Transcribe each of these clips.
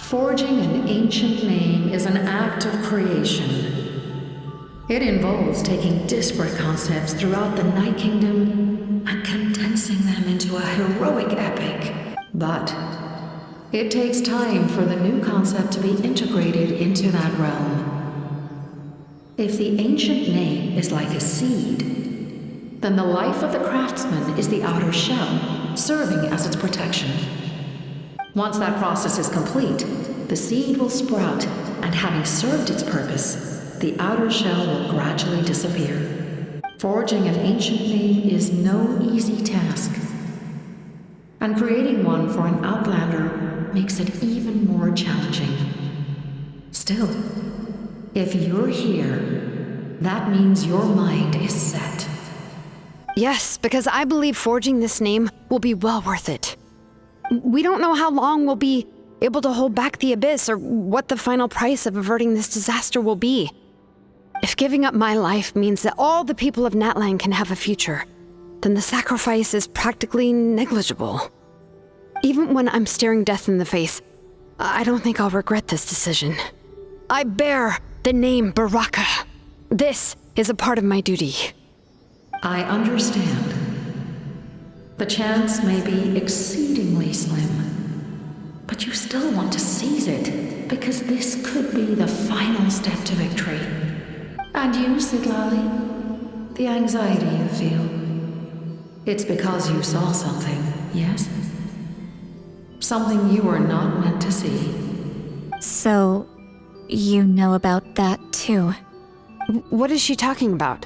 Forging an ancient name is an act of creation. It involves taking disparate concepts throughout the Night Kingdom and condensing them into a heroic epic. But it takes time for the new concept to be integrated into that realm. If the ancient name is like a seed, then the life of the craftsman is the outer shell, serving as its protection. Once that process is complete, the seed will sprout, and having served its purpose, the outer shell will gradually disappear. Forging an ancient name is no easy task, and creating one for an outlander makes it even more challenging. Still, if you're here, that means your mind is set. Yes, because I believe forging this name will be well worth it. We don't know how long we'll be able to hold back the abyss or what the final price of averting this disaster will be. If giving up my life means that all the people of Natlan can have a future, then the sacrifice is practically negligible. Even when I'm staring death in the face, I don't think I'll regret this decision. I bear the name Baraka. This is a part of my duty. I understand. The chance may be exceedingly slim, but you still want to seize it, because this could be the final step to victory. And you, Sidlali, the anxiety you feel, it's because you saw something, yes? Something you were not meant to see. So, you know about that too? What is she talking about?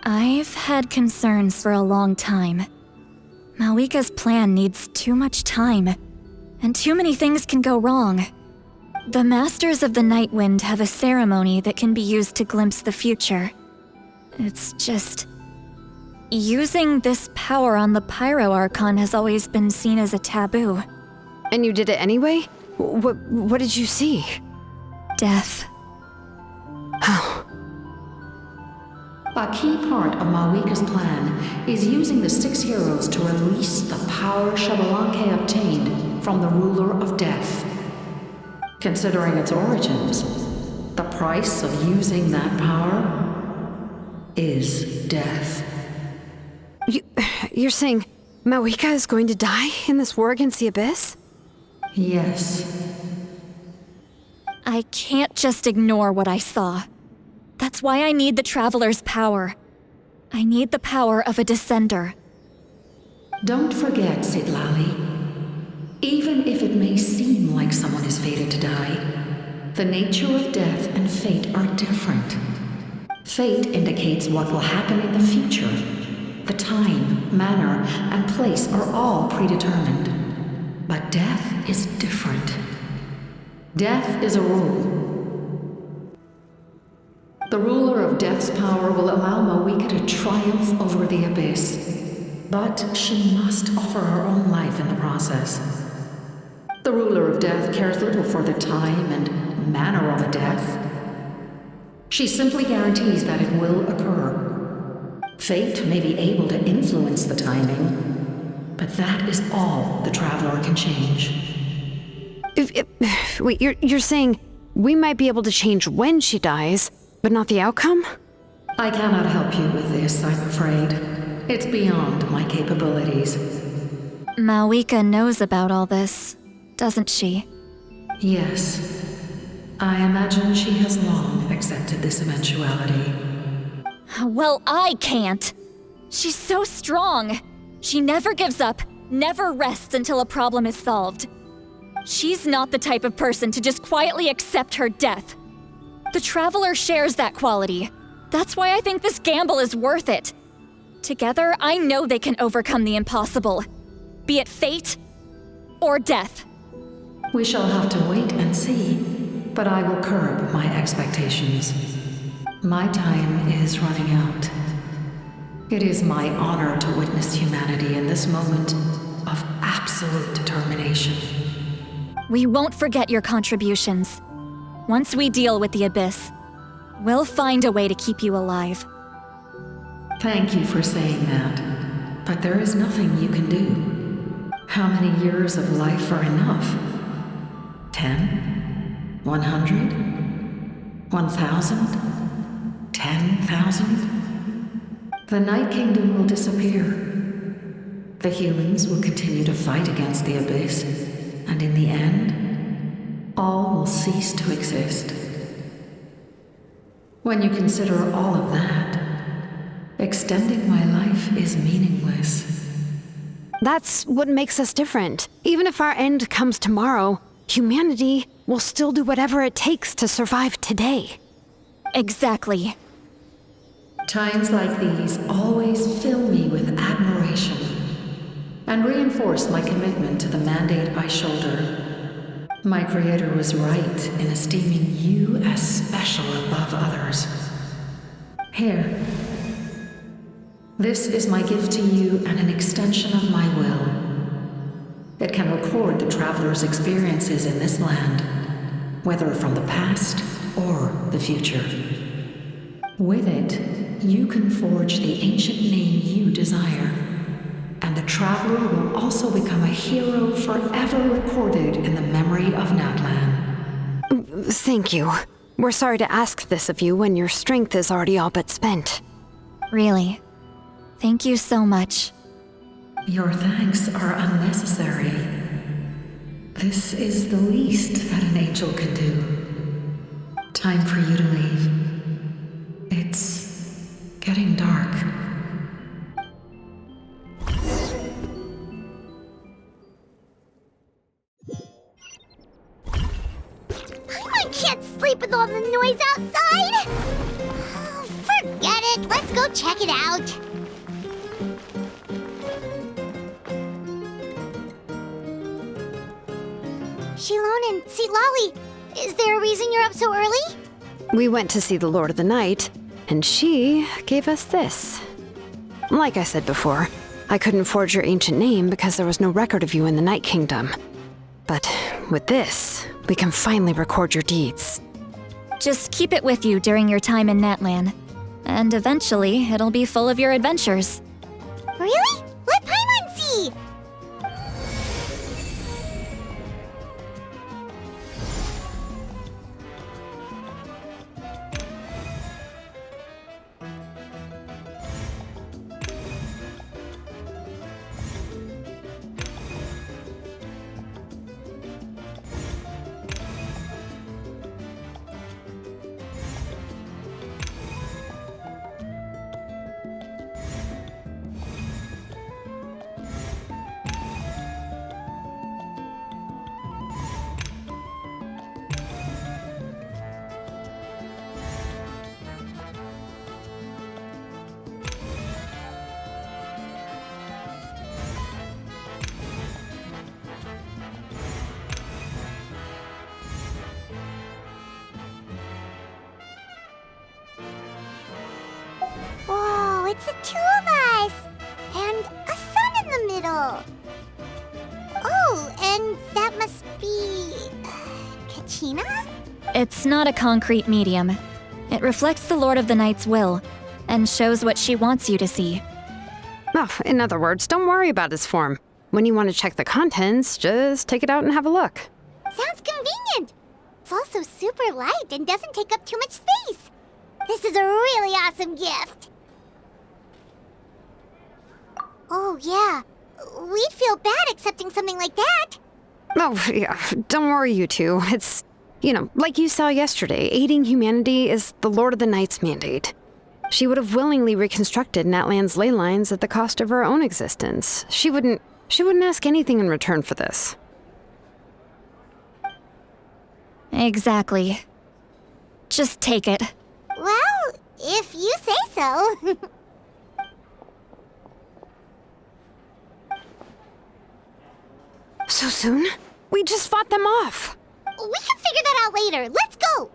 I've had concerns for a long time. Malika's plan needs too much time, and too many things can go wrong. The Masters of the Night Wind have a ceremony that can be used to glimpse the future. It's just... using this power on the Pyro Archon has always been seen as a taboo. And you did it anyway? What did you see? Death. Oh. A key part of Malika's plan is using the 6 heroes to release the power Xbalanque obtained from the ruler of death. Considering its origins, the price of using that power is death. You're saying Malika is going to die in this war against the Abyss? Yes. I can't just ignore what I saw. That's why I need the Traveler's power. I need the power of a Descender. Don't forget, Sidlali. Even if it may seem like someone is fated to die, the nature of death and fate are different. Fate indicates what will happen in the future. The time, manner, and place are all predetermined. But death is different. Death is a rule. The ruler of Death's power will allow Malika to triumph over the Abyss, but she must offer her own life in the process. The ruler of Death cares little for the time and manner of a death. She simply guarantees that it will occur. Fate may be able to influence the timing, but that is all the Traveler can change. Wait, you're saying we might be able to change when she dies, but not the outcome? I cannot help you with this, I'm afraid. It's beyond my capabilities. Malika knows about all this, doesn't she? Yes. I imagine she has long accepted this eventuality. Well, I can't. She's so strong. She never gives up, never rests until a problem is solved. She's not the type of person to just quietly accept her death. The Traveler shares that quality. That's why I think this gamble is worth it. Together, I know they can overcome the impossible. Be it fate or death. We shall have to wait and see, but I will curb my expectations. My time is running out. It is my honor to witness humanity in this moment of absolute determination. We won't forget your contributions. Once we deal with the Abyss, we'll find a way to keep you alive. Thank you for saying that, but there is nothing you can do. How many years of life are enough? 10? 100? 1,000? 10,000? The Night Kingdom will disappear. The humans will continue to fight against the Abyss, and in the end, all will cease to exist. When you consider all of that, extending my life is meaningless. That's what makes us different. Even if our end comes tomorrow, humanity will still do whatever it takes to survive today. Exactly. Times like these always fill me with admiration and reinforce my commitment to the mandate I shoulder. My creator was right in esteeming you as special above others. Here. This is my gift to you and an extension of my will. It can record the traveler's experiences in this land, whether from the past or the future. With it, you can forge the ancient name you desire, and the traveler will also become a hero forever recorded in the memory of Natlan. Thank you. We're sorry to ask this of you when your strength is already all but spent. Really. Thank you so much. Your thanks are unnecessary. This is the least that an angel can do. Time for you to leave. It's getting dark. I can't sleep with all the noise outside! Oh, forget it, let's go check it out. Shilon and Lolly, is there a reason you're up so early? We went to see the Lord of the Night, and she gave us this. Like I said before, I couldn't forge your ancient name because there was no record of you in the Night Kingdom. But with this, we can finally record your deeds. Just keep it with you during your time in Natlan, and eventually it'll be full of your adventures. Really? Let Paimon see! Whoa, it's the two of us! And a sun in the middle! Oh, and that must be... Kachina? It's not a concrete medium. It reflects the Lord of the Night's will, and shows what she wants you to see. Oh, in other words, don't worry about his form. When you want to check the contents, just take it out and have a look. Sounds convenient! It's also super light and doesn't take up too much space. This is a really awesome gift. Oh, yeah. We'd feel bad accepting something like that. Oh, yeah, don't worry, you two. It's, like you saw yesterday, aiding humanity is the Lord of the Night's mandate. She would have willingly reconstructed Natlan's ley lines at the cost of her own existence. She wouldn't ask anything in return for this. Exactly. Just take it. Well, if you say so. So soon? We just fought them off. We can figure that out later. Let's go!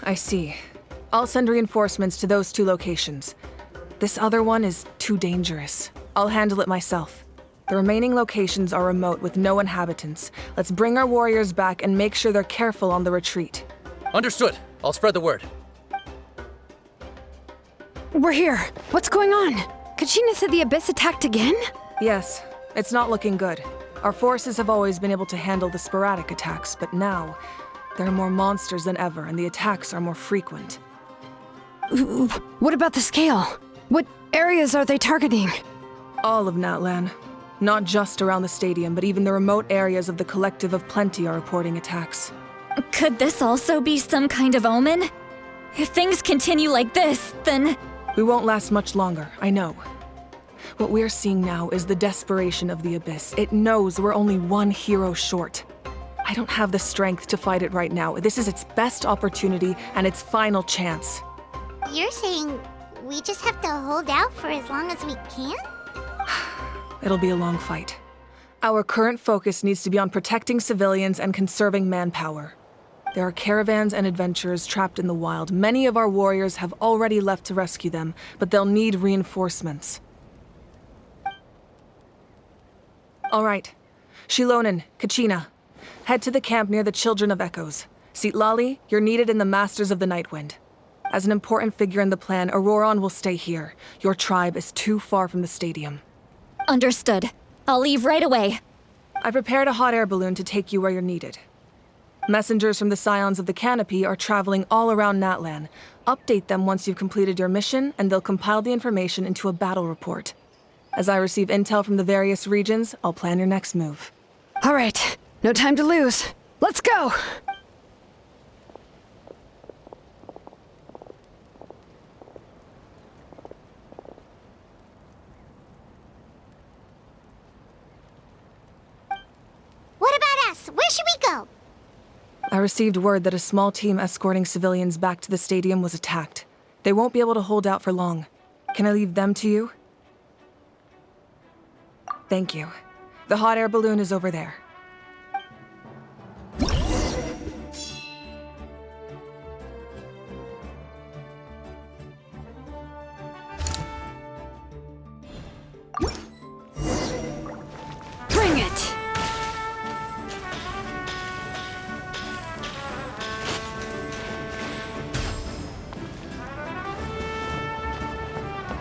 I see. I'll send reinforcements to those 2 locations. This other one is too dangerous. I'll handle it myself. The remaining locations are remote with no inhabitants. Let's bring our warriors back and make sure they're careful on the retreat. Understood. I'll spread the word. We're here. What's going on? Kachina said the Abyss attacked again? Yes, it's not looking good. Our forces have always been able to handle the sporadic attacks, but now there are more monsters than ever, and the attacks are more frequent. What about the scale? What areas are they targeting? All of Natlan. Not just around the stadium, but even the remote areas of the Collective of Plenty are reporting attacks. Could this also be some kind of omen? If things continue like this, then... We won't last much longer, I know. What we're seeing now is the desperation of the Abyss. It knows we're only one hero short. I don't have the strength to fight it right now. This is its best opportunity and its final chance. You're saying we just have to hold out for as long as we can? It'll be a long fight. Our current focus needs to be on protecting civilians and conserving manpower. There are caravans and adventurers trapped in the wild. Many of our warriors have already left to rescue them, but they'll need reinforcements. All right. Shilonen, Kachina, head to the camp near the Children of Echoes. Sitlali, you're needed in the Masters of the Nightwind. As an important figure in the plan, Auroron will stay here. Your tribe is too far from the stadium. Understood. I'll leave right away. I prepared a hot air balloon to take you where you're needed. Messengers from the Scions of the Canopy are traveling all around Natlan. Update them once you've completed your mission, and they'll compile the information into a battle report. As I receive intel from the various regions, I'll plan your next move. All right, no time to lose. Let's go! What about us? Where should we go? I received word that a small team escorting civilians back to the stadium was attacked. They won't be able to hold out for long. Can I leave them to you? Thank you. The hot air balloon is over there. Bring it!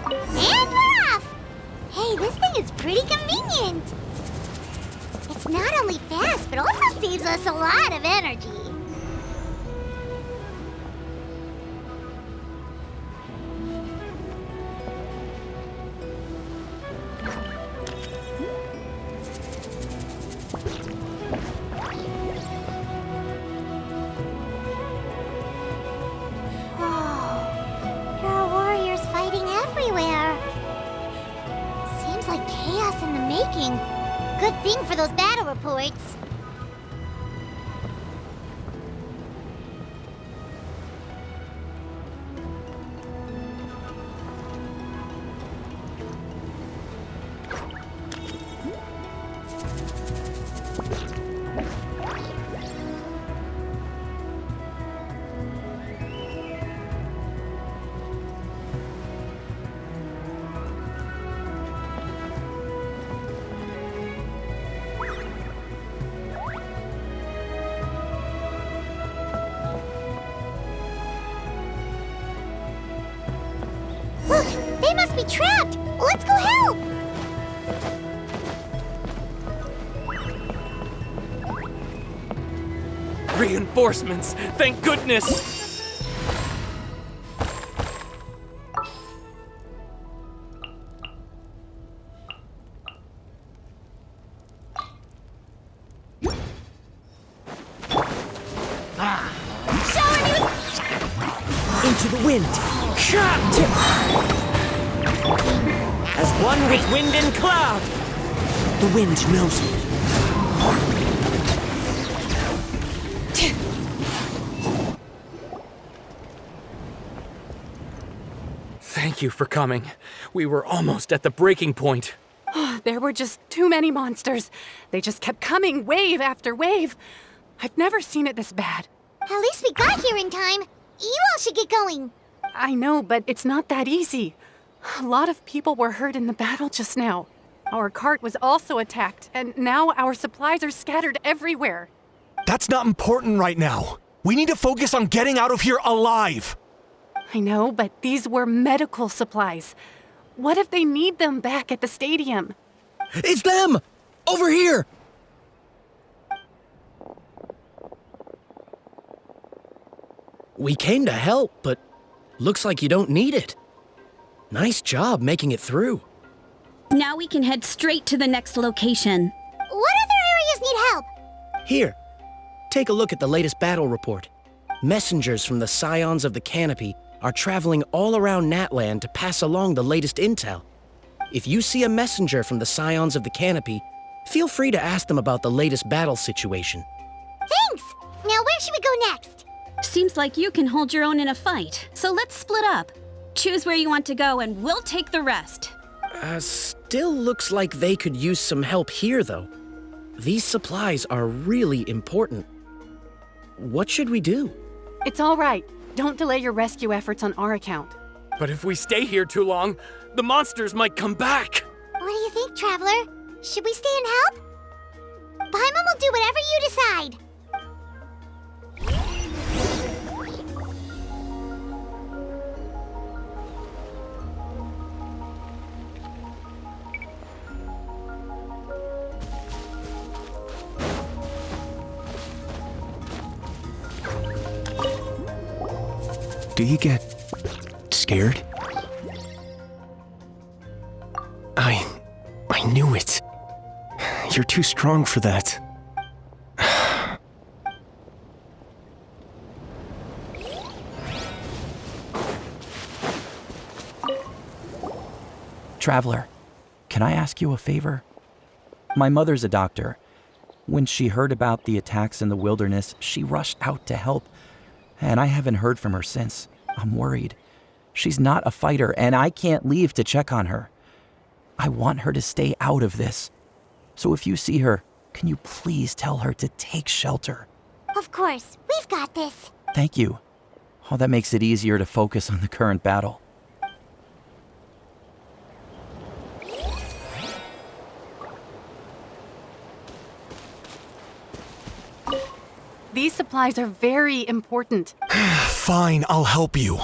And we're off! Hey, this thing is pretty convenient. It's not only fast, but also saves us a lot of energy. There are warriors fighting everywhere. Seems like chaos in the making. Good thing for those battle reports. Look, they must be trapped. Let's go help. Reinforcements! Thank goodness! Into the wind. As one with wind and cloud. The wind knows me. Thank you for coming. We were almost at the breaking point. There were just too many monsters. They just kept coming, wave after wave. I've never seen it this bad. At least we got here in time. You all should get going. I know, but it's not that easy. A lot of people were hurt in the battle just now. Our cart was also attacked, and now our supplies are scattered everywhere. That's not important right now. We need to focus on getting out of here alive. I know, but these were medical supplies. What if they need them back at the stadium? It's them! Over here! We came to help, but looks like you don't need it. Nice job making it through. Now we can head straight to the next location. What other areas need help? Here, take a look at the latest battle report. Messengers from the Scions of the Canopy are traveling all around Natland to pass along the latest intel. If you see a messenger from the Scions of the Canopy, feel free to ask them about the latest battle situation. Thanks! Now where should we go next? Seems like you can hold your own in a fight, so let's split up. Choose where you want to go and we'll take the rest. Still looks like they could use some help here, though. These supplies are really important. What should we do? It's all right. Don't delay your rescue efforts on our account. But if we stay here too long, the monsters might come back. What do you think, Traveler? Should we stay and help? Paimon will do whatever you decide. Do you get scared? I knew it. You're too strong for that. Traveler, can I ask you a favor? My mother's a doctor. When she heard about the attacks in the wilderness, she rushed out to help, and I haven't heard from her since. I'm worried. She's not a fighter, and I can't leave to check on her. I want her to stay out of this. So if you see her, can you please tell her to take shelter? Of course, we've got this. Thank you. Oh, that makes it easier to focus on the current battle. These supplies are very important. Fine, I'll help you.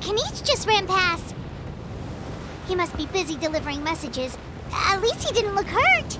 Kanish just ran past. He must be busy delivering messages. At least he didn't look hurt.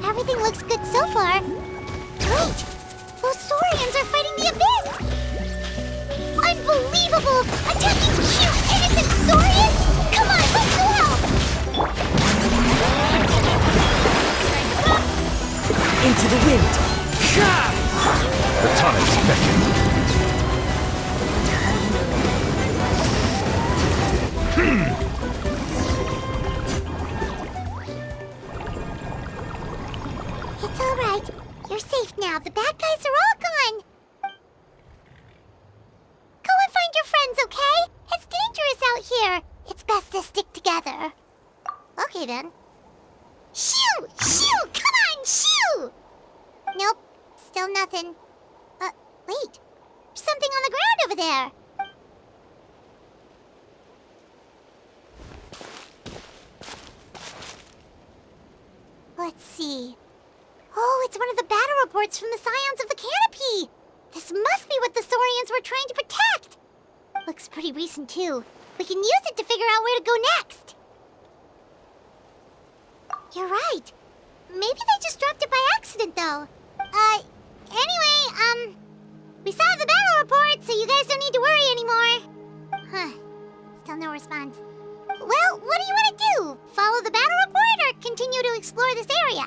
Everything looks good so far. Wait! Those Saurians are fighting the Abyss! Unbelievable! Attacking cute, innocent Saurians? Come on, let's go help! Into the wind! The tunnel's beckoning. It's all right. You're safe now. The bad guys are all gone. Go and find your friends, okay? It's dangerous out here. It's best to stick together. Okay, then. Shoo! Shoo! Come on, shoo! Nope. Still nothing. Wait. There's something on the ground over there. Let's see. Oh, it's one of the battle reports from the Scions of the Canopy! This must be what the Saurians were trying to protect! Looks pretty recent, too. We can use it to figure out where to go next. You're right. Maybe they just dropped it by accident, though. Anyway, we saw the battle report, so you guys don't need to worry anymore. Huh. Still no response. Well, what do you want to do? Follow the battle report or continue to explore this area?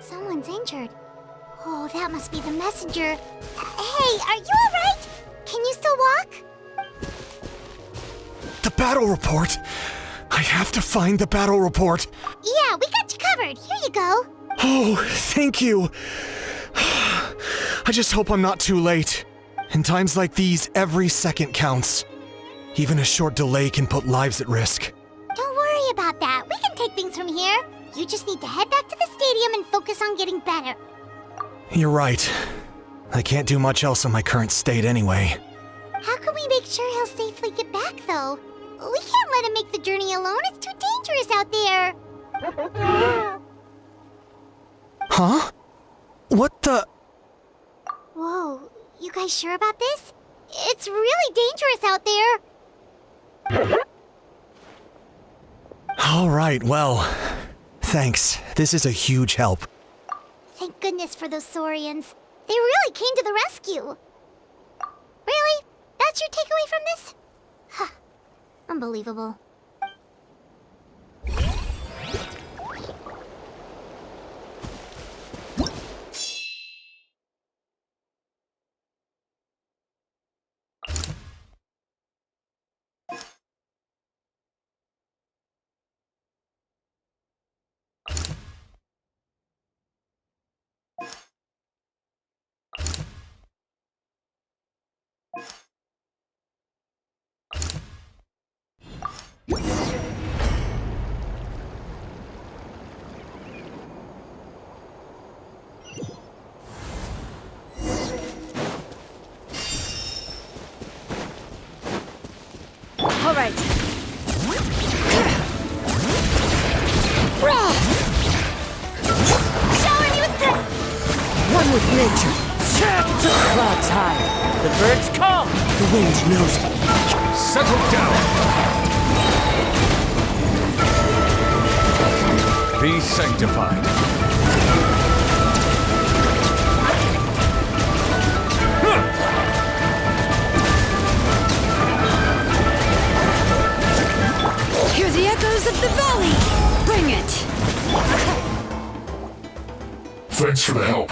Someone's injured. Oh, that must be the messenger. Hey, are you alright? Can you still walk? The battle report! I have to find the battle report! Yeah, we got you covered. Here you go. Oh, thank you! I just hope I'm not too late. In times like these, every second counts. Even a short delay can put lives at risk. Don't worry about that. We can take things from here. You just need to head back to the stadium and focus on getting better. You're right. I can't do much else in my current state anyway. How can we make sure he'll safely get back, though? We can't let him make the journey alone. It's too dangerous out there. Huh? What the? Whoa, you guys sure about this? It's really dangerous out there. All right, well, thanks. This is a huge help. Thank goodness for those Saurians. They really came to the rescue. Really? That's your takeaway from this? Huh. Unbelievable. All right. Shower me with the... One with nature. The clouds high. The birds call. The wind knows me. Settle down. Be sanctified. Monsters of the Valley! Bring it! Thanks for the help.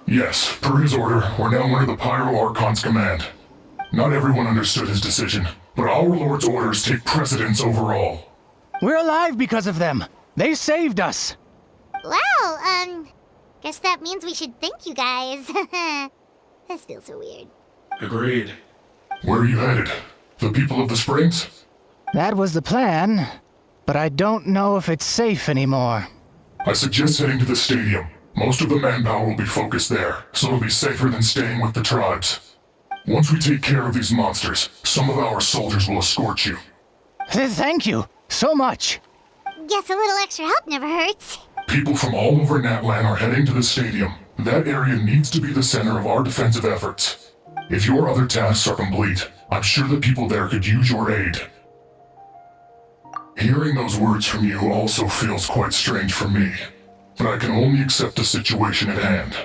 Yes, per his order, we're now under the Pyro Archon's command. Not everyone understood his decision, but our Lord's orders take precedence over all. We're alive because of them. They saved us. Well, guess that means we should thank you guys. This feels so weird. Agreed. Where are you headed? The people of the Springs? That was the plan, but I don't know if it's safe anymore. I suggest heading to the stadium. Most of the manpower will be focused there, so it'll be safer than staying with the tribes. Once we take care of these monsters, some of our soldiers will escort you. Thank you so much. Guess a little extra help never hurts. People from all over Natlan are heading to the stadium. That area needs to be the center of our defensive efforts. If your other tasks are complete, I'm sure the people there could use your aid. Hearing those words from you also feels quite strange for me, but I can only accept the situation at hand.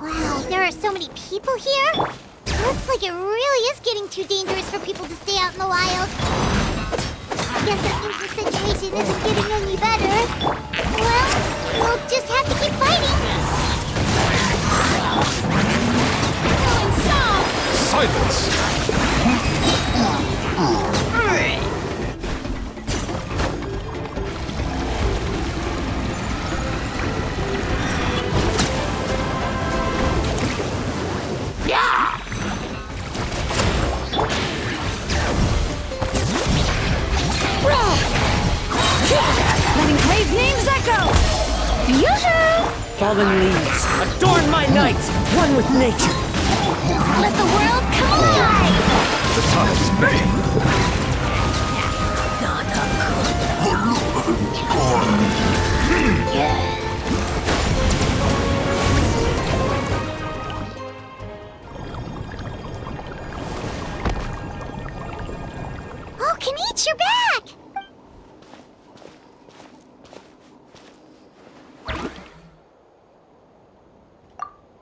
Wow, there are so many people here? Looks like it really is getting too dangerous for people to stay out in the wild. Guess that means the situation isn't getting any better. Well, we'll just have to keep fighting. Silence! Letting Crave's names echo! Yoo-hoo! Fallen leaves, adorn my night, one with nature. Let the world come alive! The time is made. Oh, Kanichi, you're back!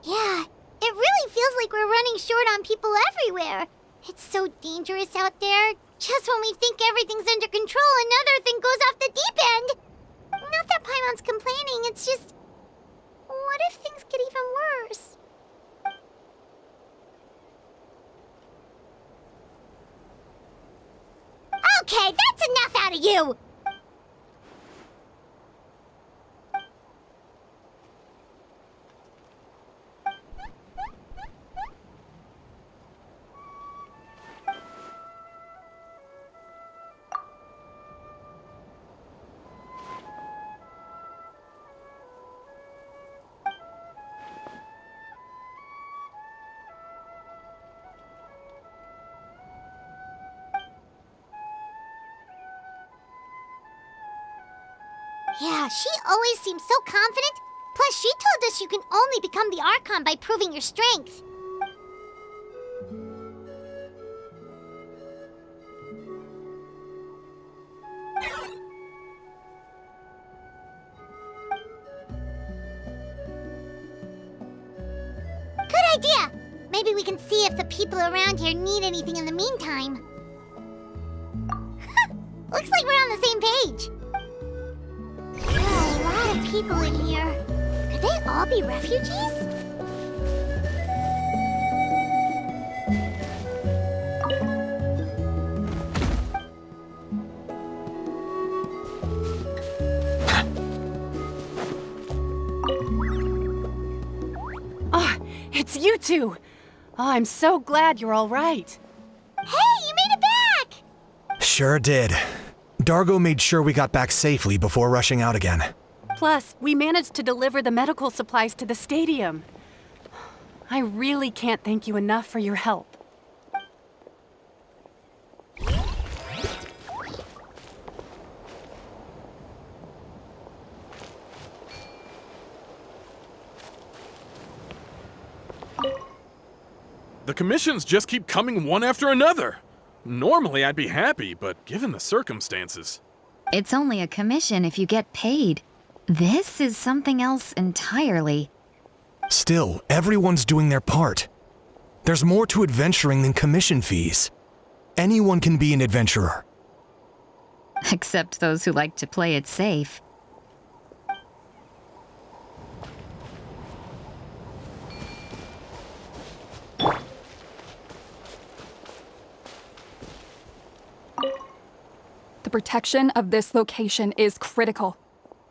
Yeah, it really feels like we're running short on people everywhere. It's so dangerous out there. Just when we think everything's under control, another thing goes off the deep end. Not that Paimon's complaining, it's just... What if things get even worse? Okay, that's enough out of you! Yeah, she always seems so confident. Plus, she told us you can only become the Archon by proving your strength. Good idea! Maybe we can see if the people around here need anything in the meantime. Looks like we're on the same page. A lot of people in here. Could Could they all be refugees? It's you two! Oh, I'm so glad you're all right. Hey, you made it back! Sure did. Dargo made sure we got back safely before rushing out again. Plus, we managed to deliver the medical supplies to the stadium. I really can't thank you enough for your help. The commissions just keep coming one after another. Normally I'd be happy, but given the circumstances... It's only a commission if you get paid. This is something else entirely. Still, everyone's doing their part. There's more to adventuring than commission fees. Anyone can be an adventurer. Except those who like to play it safe. The protection of this location is critical.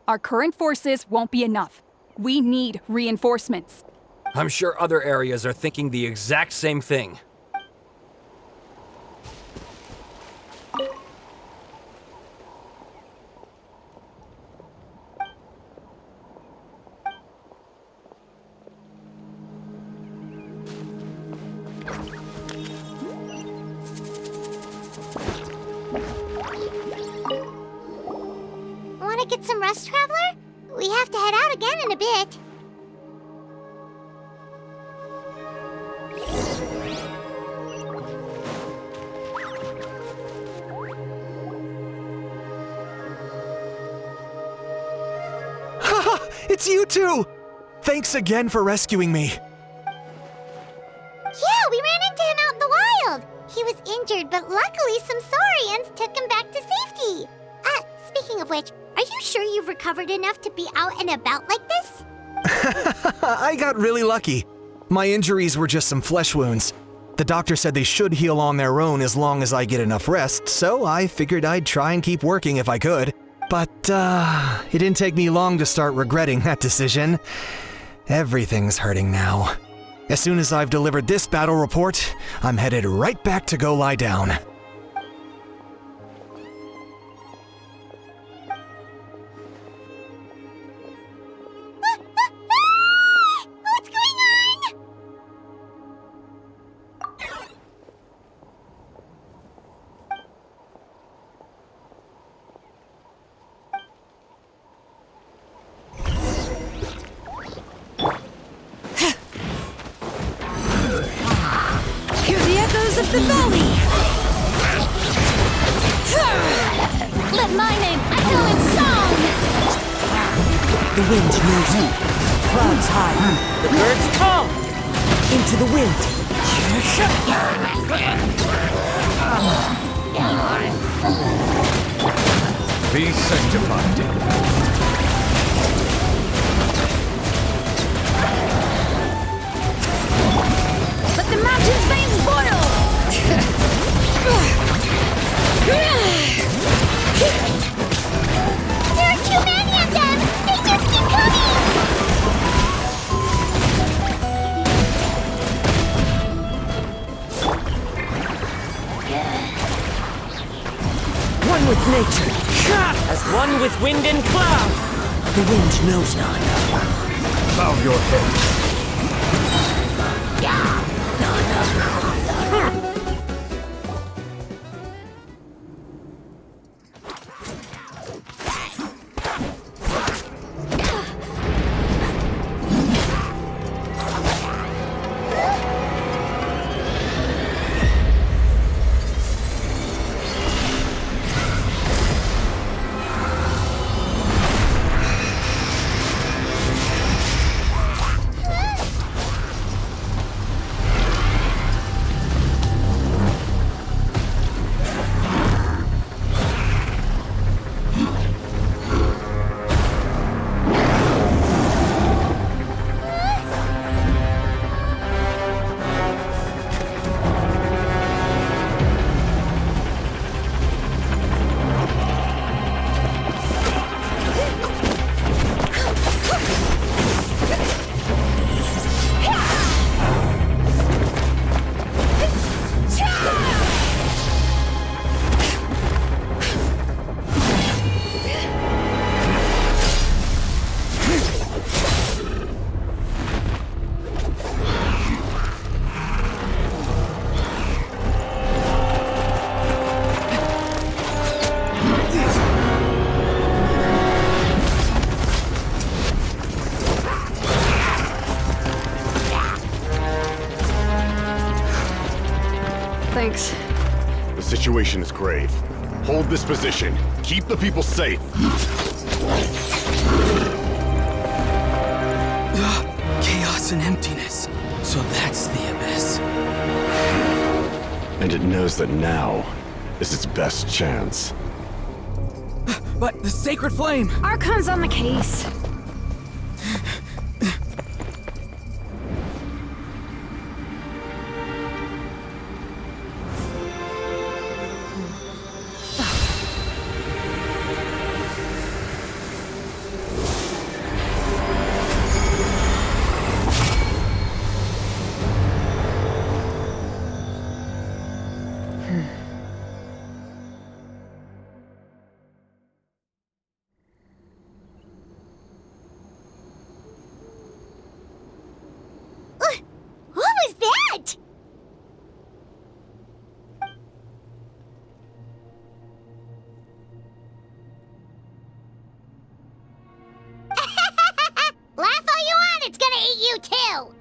Our current forces won't be enough. We need reinforcements. I'm sure other areas are thinking the exact same thing. Want to get some rest, Traveler? We have to head out again in a bit. Haha! It's you two! Thanks again for rescuing me. Yeah, we ran into him out in the wild. He was injured, but luckily some saurians took him back to safety. Speaking of which, are you sure you've recovered enough to be out and about like this? I got really lucky. My injuries were just some flesh wounds. The doctor said they should heal on their own as long as I get enough rest, so I figured I'd try and keep working if I could. But, it didn't take me long to start regretting that decision. Everything's hurting now. As soon as I've delivered this battle report, I'm headed right back to go lie down. What's going on? Hear the echoes of the valley! Let my name echo in song! The wind knows me. Clouds high. The birds call. Into the wind. Be sanctified. Let the mountain's veins boil! There are too many of them! They just keep coming! One with nature. As one with wind and cloud. The wind knows not. Bow your head. Thanks. The situation is grave. Hold this position. Keep the people safe. Chaos and emptiness. So that's the abyss. And it knows that now is its best chance. But the sacred flame! Archon's on the case. What was that? Laugh all you want, it's gonna eat you too!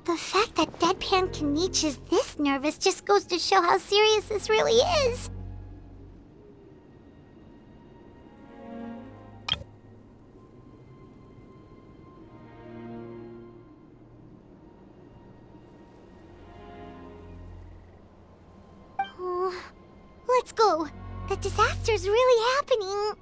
The fact that Deadpan Kanich is this nervous just goes to show how serious this really is. Oh, let's go. The disaster's really happening.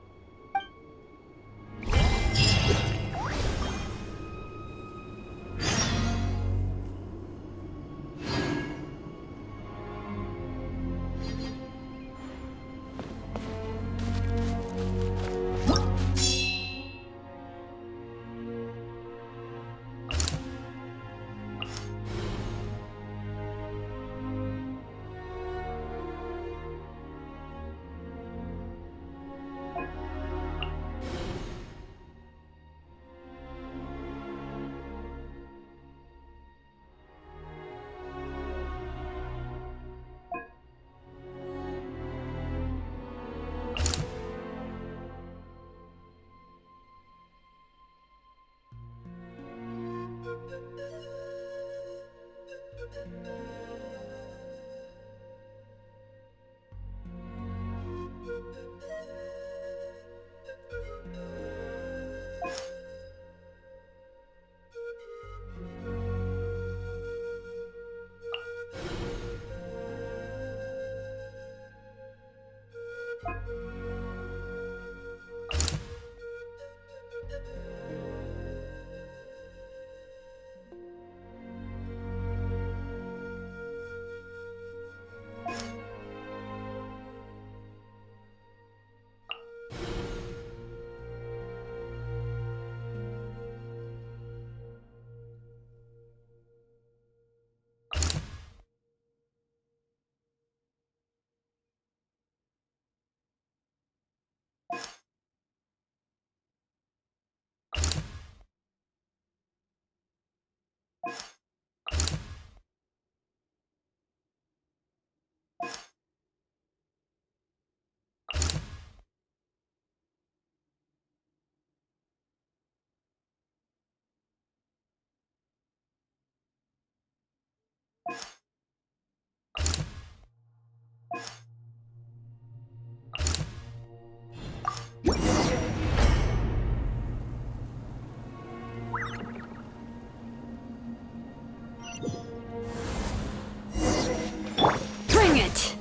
Bring it!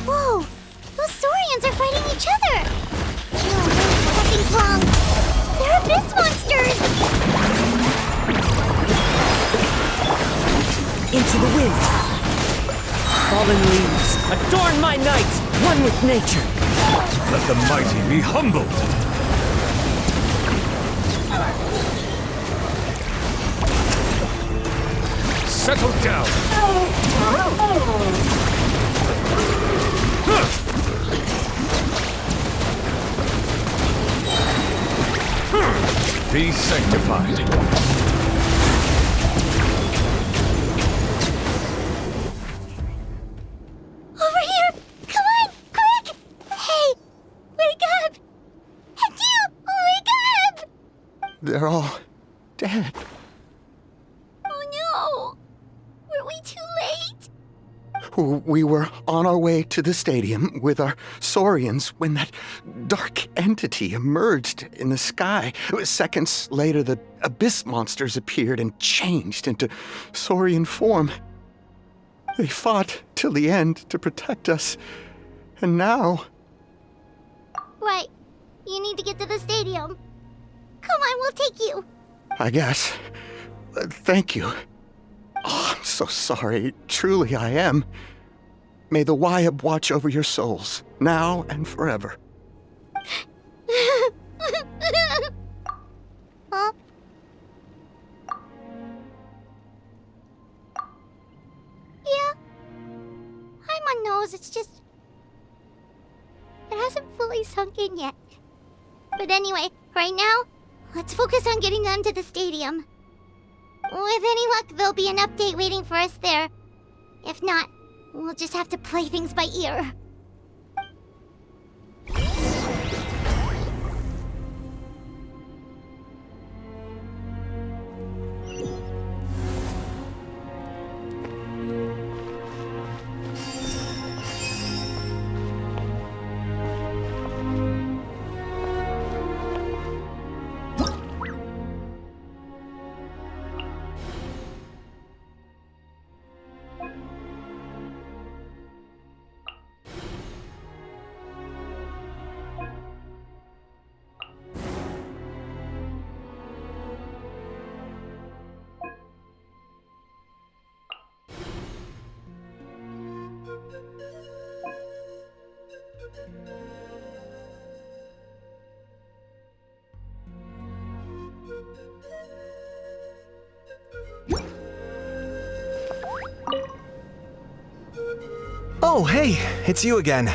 Whoa! Those Saurians are fighting each other! No, something's wrong! They're abyss monsters! Into the wind. Fallen leaves, adorn my night, one with nature. Let the mighty be humbled. Settle down. Be sanctified. Over here! Come on, quick! Hey, wake up! And you, wake up! They're all dead. Oh no! Were we too late? We were on our way to the stadium with our Saurians when that dark entity emerged in the sky. Seconds later, the abyss monsters appeared and changed into Saurian form. They fought till the end to protect us. And now... Right. You need to get to the stadium. Come on, we'll take you. I guess. Thank you. Oh, I'm so sorry. Truly, I am. May the Wyab watch over your souls, now and forever. Huh? Yeah. I'm on nose, it's just... It hasn't fully sunk in yet. But anyway, right now, let's focus on getting them to the stadium. With any luck, there'll be an update waiting for us there. If not, we'll just have to play things by ear. Oh, hey, it's you again.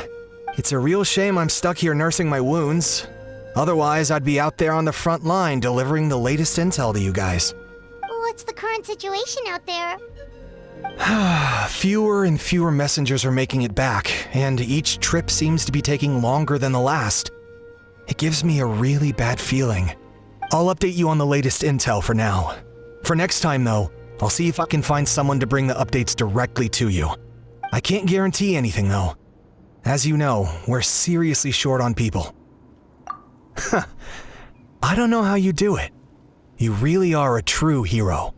It's a real shame I'm stuck here nursing my wounds. Otherwise, I'd be out there on the front line delivering the latest intel to you guys. What's the current situation out there? Fewer and fewer messengers are making it back, and each trip seems to be taking longer than the last. It gives me a really bad feeling. I'll update you on the latest intel for now. For next time, though, I'll see if I can find someone to bring the updates directly to you. I can't guarantee anything, though. As you know, we're seriously short on people. I don't know how you do it. You really are a true hero.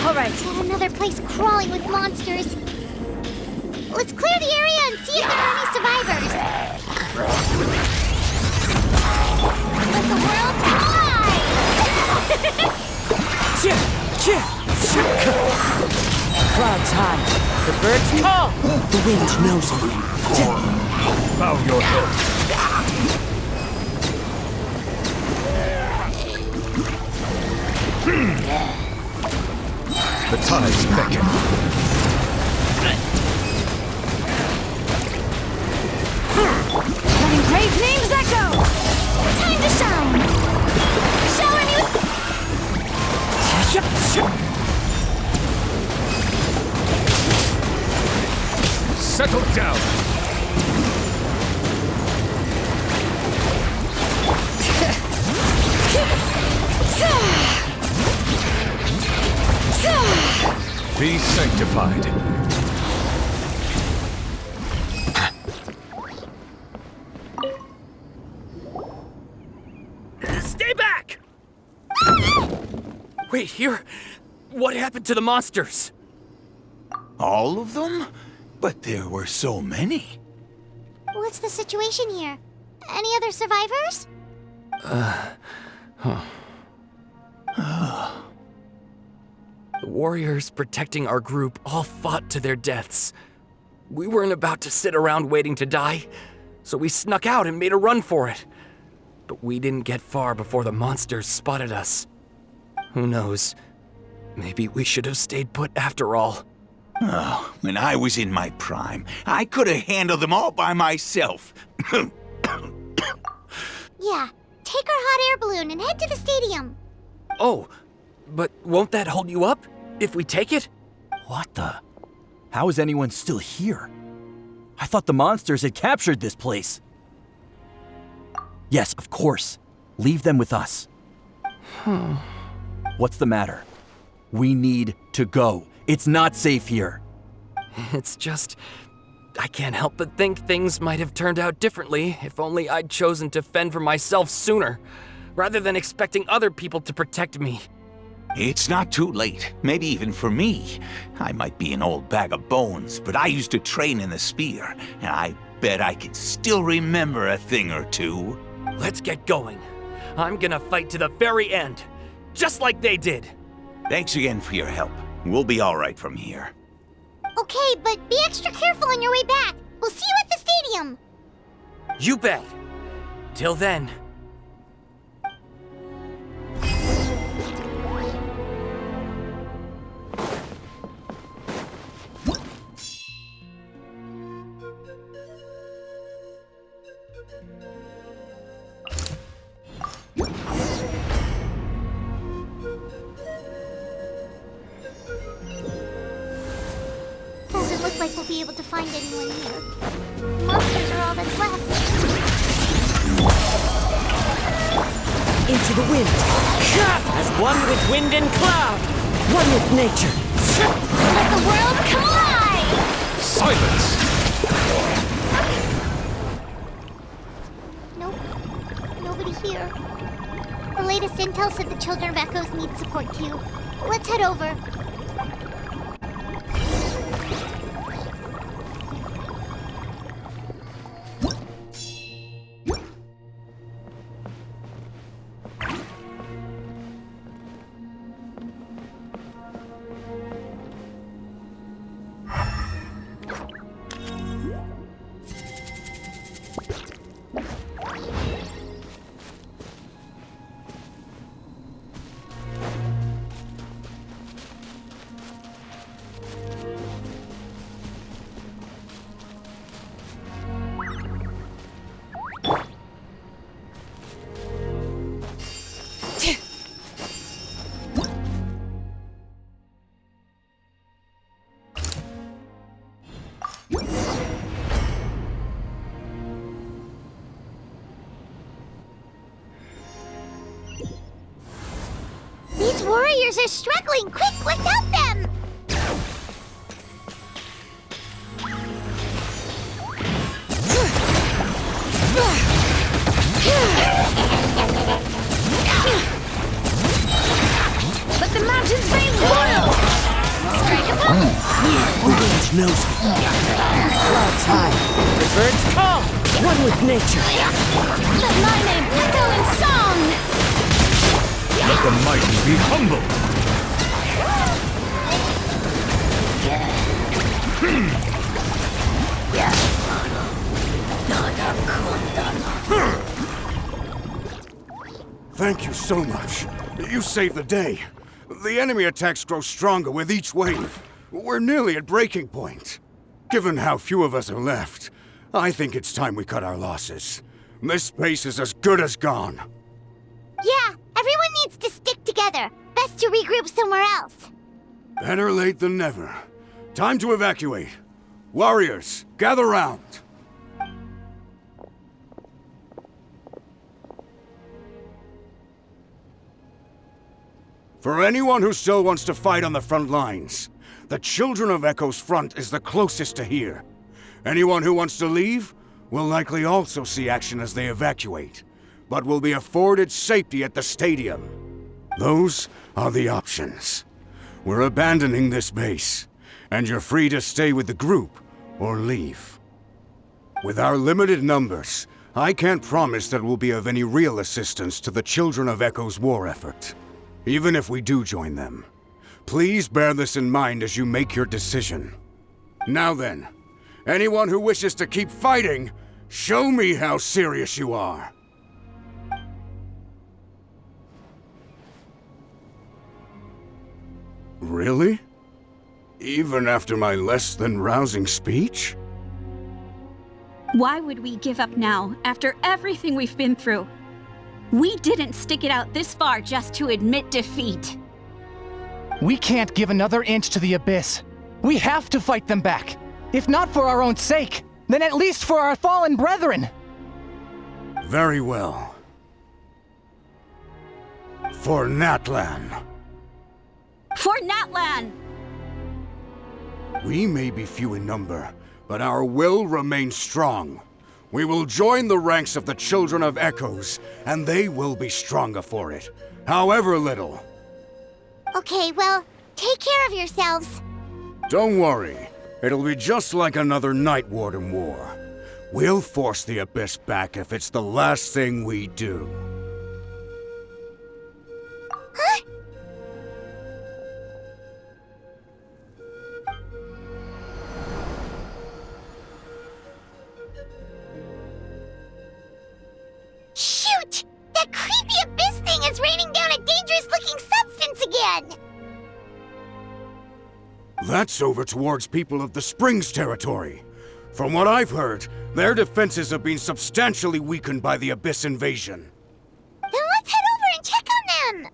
Alright. Yet another place crawling with monsters. Let's clear the area and see if there are any survivors. Let the world die! Clouds high, the birds call, the wind knows it. Bow your head. The tides beckon. Letting great names echo! Time to shine! Shower me with... Settle down. Be sanctified. Stay back! Wait, here? What happened to the monsters? All of them? But there were so many. What's the situation here? Any other survivors? The warriors protecting our group all fought to their deaths. We weren't about to sit around waiting to die, so we snuck out and made a run for it. But we didn't get far before the monsters spotted us. Who knows? Maybe we should have stayed put after all. Oh, when I was in my prime, I could have handled them all by myself. Yeah, take our hot air balloon and head to the stadium. Oh, but won't that hold you up if we take it? What the? How is anyone still here? I thought the monsters had captured this place. Yes, of course. Leave them with us. What's the matter? We need to go. It's not safe here. It's just... I can't help but think things might have turned out differently if only I'd chosen to fend for myself sooner, rather than expecting other people to protect me. It's not too late, maybe even for me. I might be an old bag of bones, but I used to train in the spear, and I bet I can still remember a thing or two. Let's get going. I'm gonna fight to the very end, just like they did. Thanks again for your help. We'll be all right from here. Okay, but be extra careful on your way back. We'll see you at the stadium. You bet. Till then. Doesn't look like we'll be able to find anyone here. Monsters are all that's left. Into the wind. As one with wind and cloud. One with nature. Let the world come alive! Silence! Nope. Nobody here. The latest intel said the Children of Echoes need support too. Let's head over. These warriors are struggling! Quick, let's help them! Let the mountains rain oil! Strike a pump! The wind knows me. Clouds high. The birds come. One with nature. Let my name echo in song! Let the mighty be humble! Thank you so much. You saved the day. The enemy attacks grow stronger with each wave. We're nearly at breaking point. Given how few of us are left, I think it's time we cut our losses. This space is as good as gone. Yeah, everyone needs to stick together. Best to regroup somewhere else. Better late than never. Time to evacuate. Warriors, gather round. For anyone who still wants to fight on the front lines, the Children of Echo's front is the closest to here. Anyone who wants to leave will likely also see action as they evacuate, but will be afforded safety at the stadium. Those are the options. We're abandoning this base, and you're free to stay with the group or leave. With our limited numbers, I can't promise that we'll be of any real assistance to the Children of Echo's war effort, even if we do join them. Please bear this in mind as you make your decision. Now then, anyone who wishes to keep fighting, show me how serious you are. Really? Even after my less than rousing speech? Why would we give up now, after everything we've been through? We didn't stick it out this far just to admit defeat. We can't give another inch to the Abyss. We have to fight them back. If not for our own sake, then at least for our fallen brethren. Very well. For Natlan. For Natlan! We may be few in number, but our will remains strong. We will join the ranks of the Children of Echoes, and they will be stronger for it, however little. Okay, well, take care of yourselves. Don't worry. It'll be just like another Night Warden war. We'll force the Abyss back if it's the last thing we do. Huh? Shoot! That creepy Abyss thing is raining down a dangerous-looking substance again! That's over towards people of the Springs territory. From what I've heard, their defenses have been substantially weakened by the Abyss invasion. Then let's head over and check on them!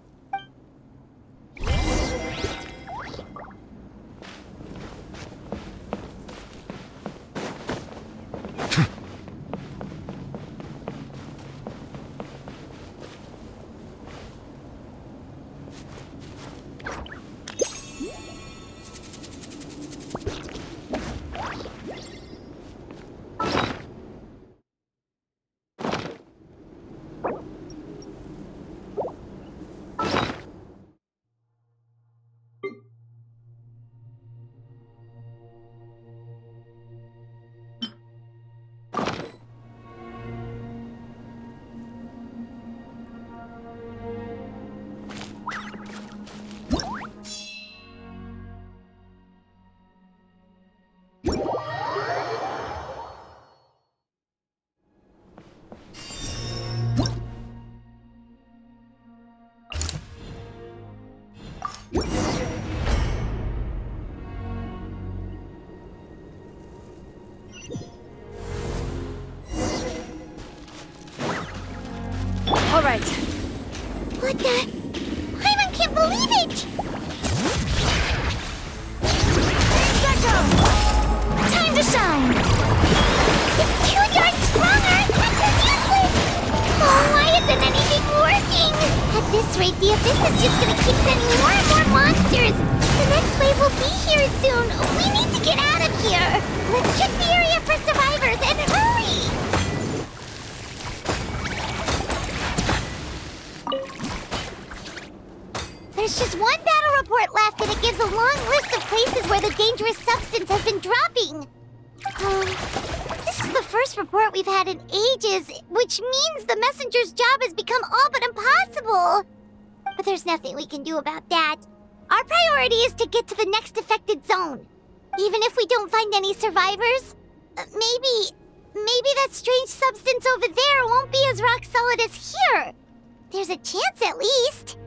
All right. What the? Hyman can't believe it! Echo! Time to shine! It's 2 yards stronger! That's useless! Oh, why isn't anything working? At this rate, the Abyss is just gonna keep sending more and more monsters! The next wave will be here soon! We need to get out of here! Let's check the area for survivors and hurry! There's just one battle report left, and it gives a long list of places where the dangerous substance has been dropping. This is the first report we've had in ages, which means the messenger's job has become all but impossible. But there's nothing we can do about that. Our priority is to get to the next affected zone. Even if we don't find any survivors, maybe that strange substance over there won't be as rock solid as here. There's a chance at least.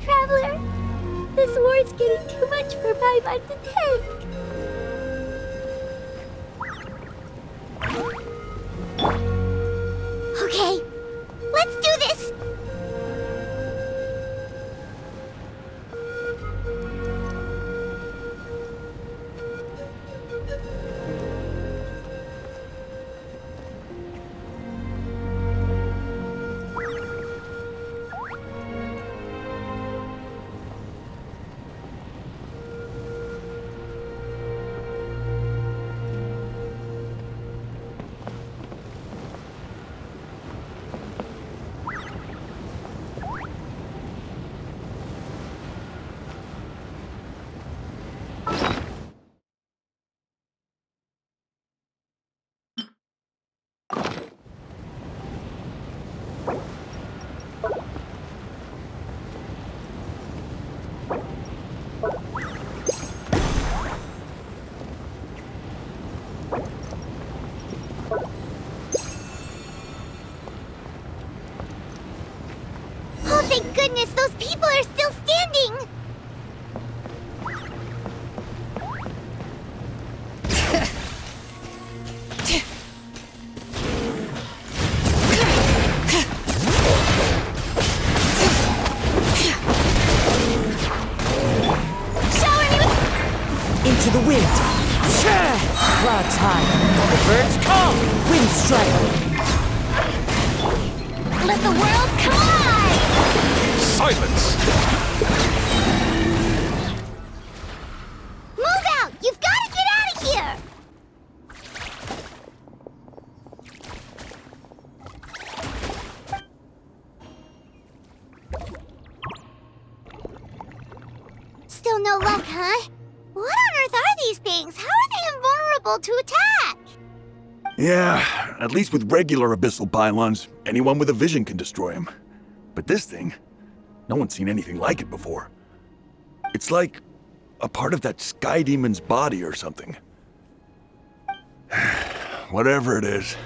Traveler, this war's getting too much for my mind to take. Okay, let's do this! Oh, thank goodness, those people are still standing! Into the wind. Clouds high. The birds come. Wind strike. Let the world collide! Silence! Move out! You've got to get out of here! Still no luck, huh? What on earth are these things? How are they invulnerable to attack? Yeah, at least with regular abyssal pylons, anyone with a vision can destroy them. But this thing, no one's seen anything like it before. It's like a part of that sky demon's body or something. Whatever it is,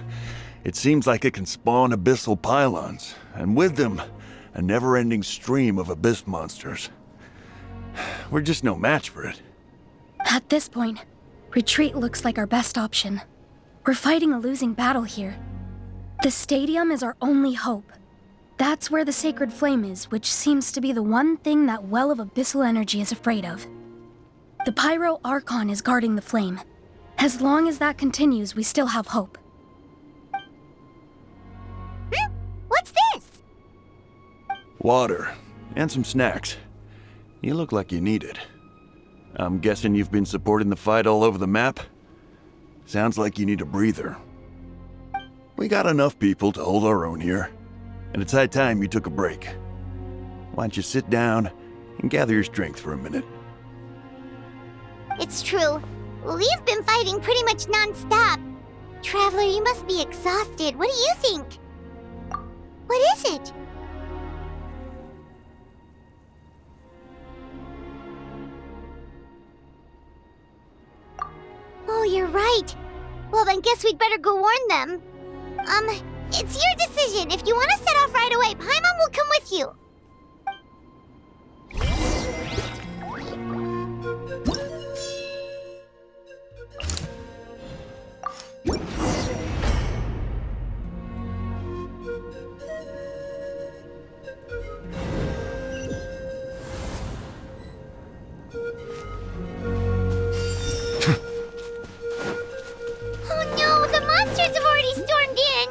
it seems like it can spawn abyssal pylons, and with them, a never-ending stream of abyss monsters. We're just no match for it. At this point, retreat looks like our best option. We're fighting a losing battle here. The stadium is our only hope. That's where the sacred flame is, which seems to be the one thing that well of abyssal energy is afraid of. The Pyro Archon is guarding the flame. As long as that continues, we still have hope. What's this? Water, and some snacks. You look like you need it. I'm guessing you've been supporting the fight all over the map? Sounds like you need a breather. We got enough people to hold our own here, and it's high time you took a break. Why don't you sit down and gather your strength for a minute? It's true. We've been fighting pretty much non-stop. Traveler, you must be exhausted. What do you think? What is it? Oh, you're right. Well, then guess we'd better go warn them. It's your decision. If you want to set off right away, Paimon will come with you. Oh no, the monsters have already stormed in!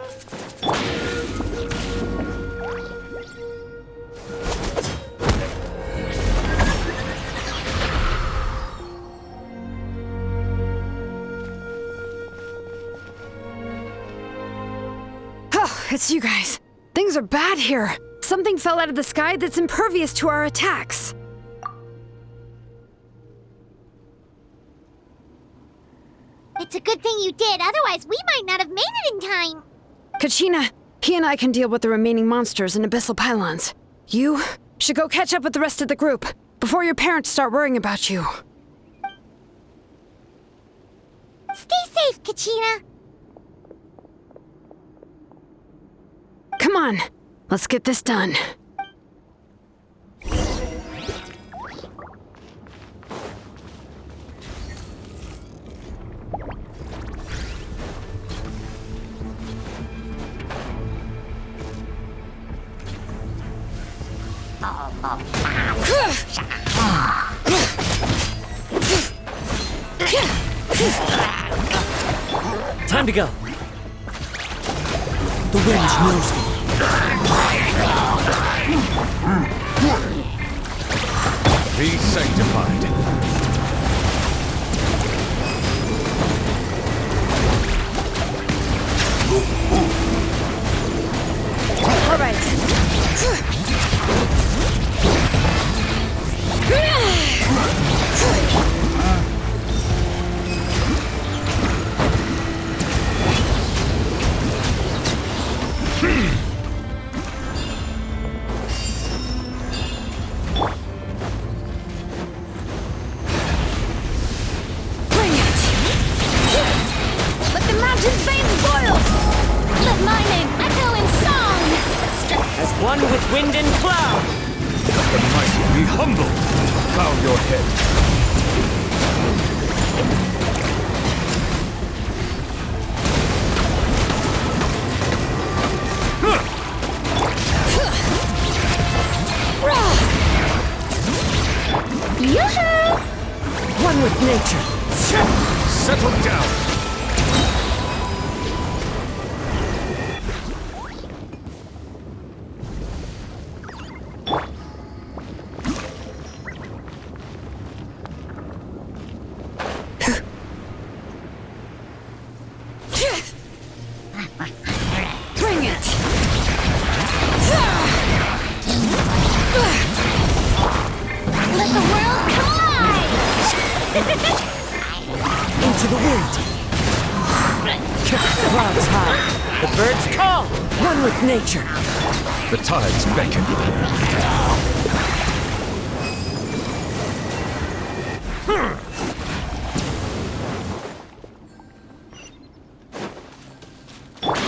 Oh, it's you guys. Things are bad here. Something fell out of the sky that's impervious to our attacks. It's a good thing you did, otherwise we might not have made it in time. Kachina, he and I can deal with the remaining monsters and abyssal pylons. You should go catch up with the rest of the group before your parents start worrying about you. Stay safe, Kachina. Come on, let's get this done. Time to go. The wind knows me. Be sanctified. All right. Let the mountain's veins boil! Let my name echo in song! As one with wind and cloud. Let the mighty be humble. Bow your head. Yoo-hoo! One with nature. Settle down. Bring it! Let the world collide! Into the wind. Clouds high. The birds call. One with nature. The tides beckon.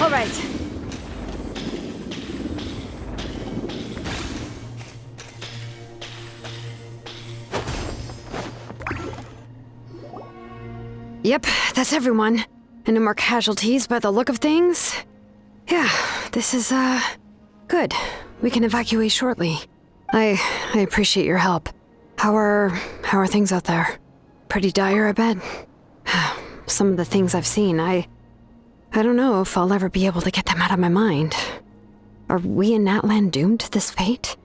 All right. Yep, that's everyone. And no more casualties by the look of things. Yeah, this is, good. We can evacuate shortly. I appreciate your help. How are things out there? Pretty dire, I bet. Some of the things I've seen, I don't know if I'll ever be able to get them out of my mind. Are we in Natlan doomed to this fate?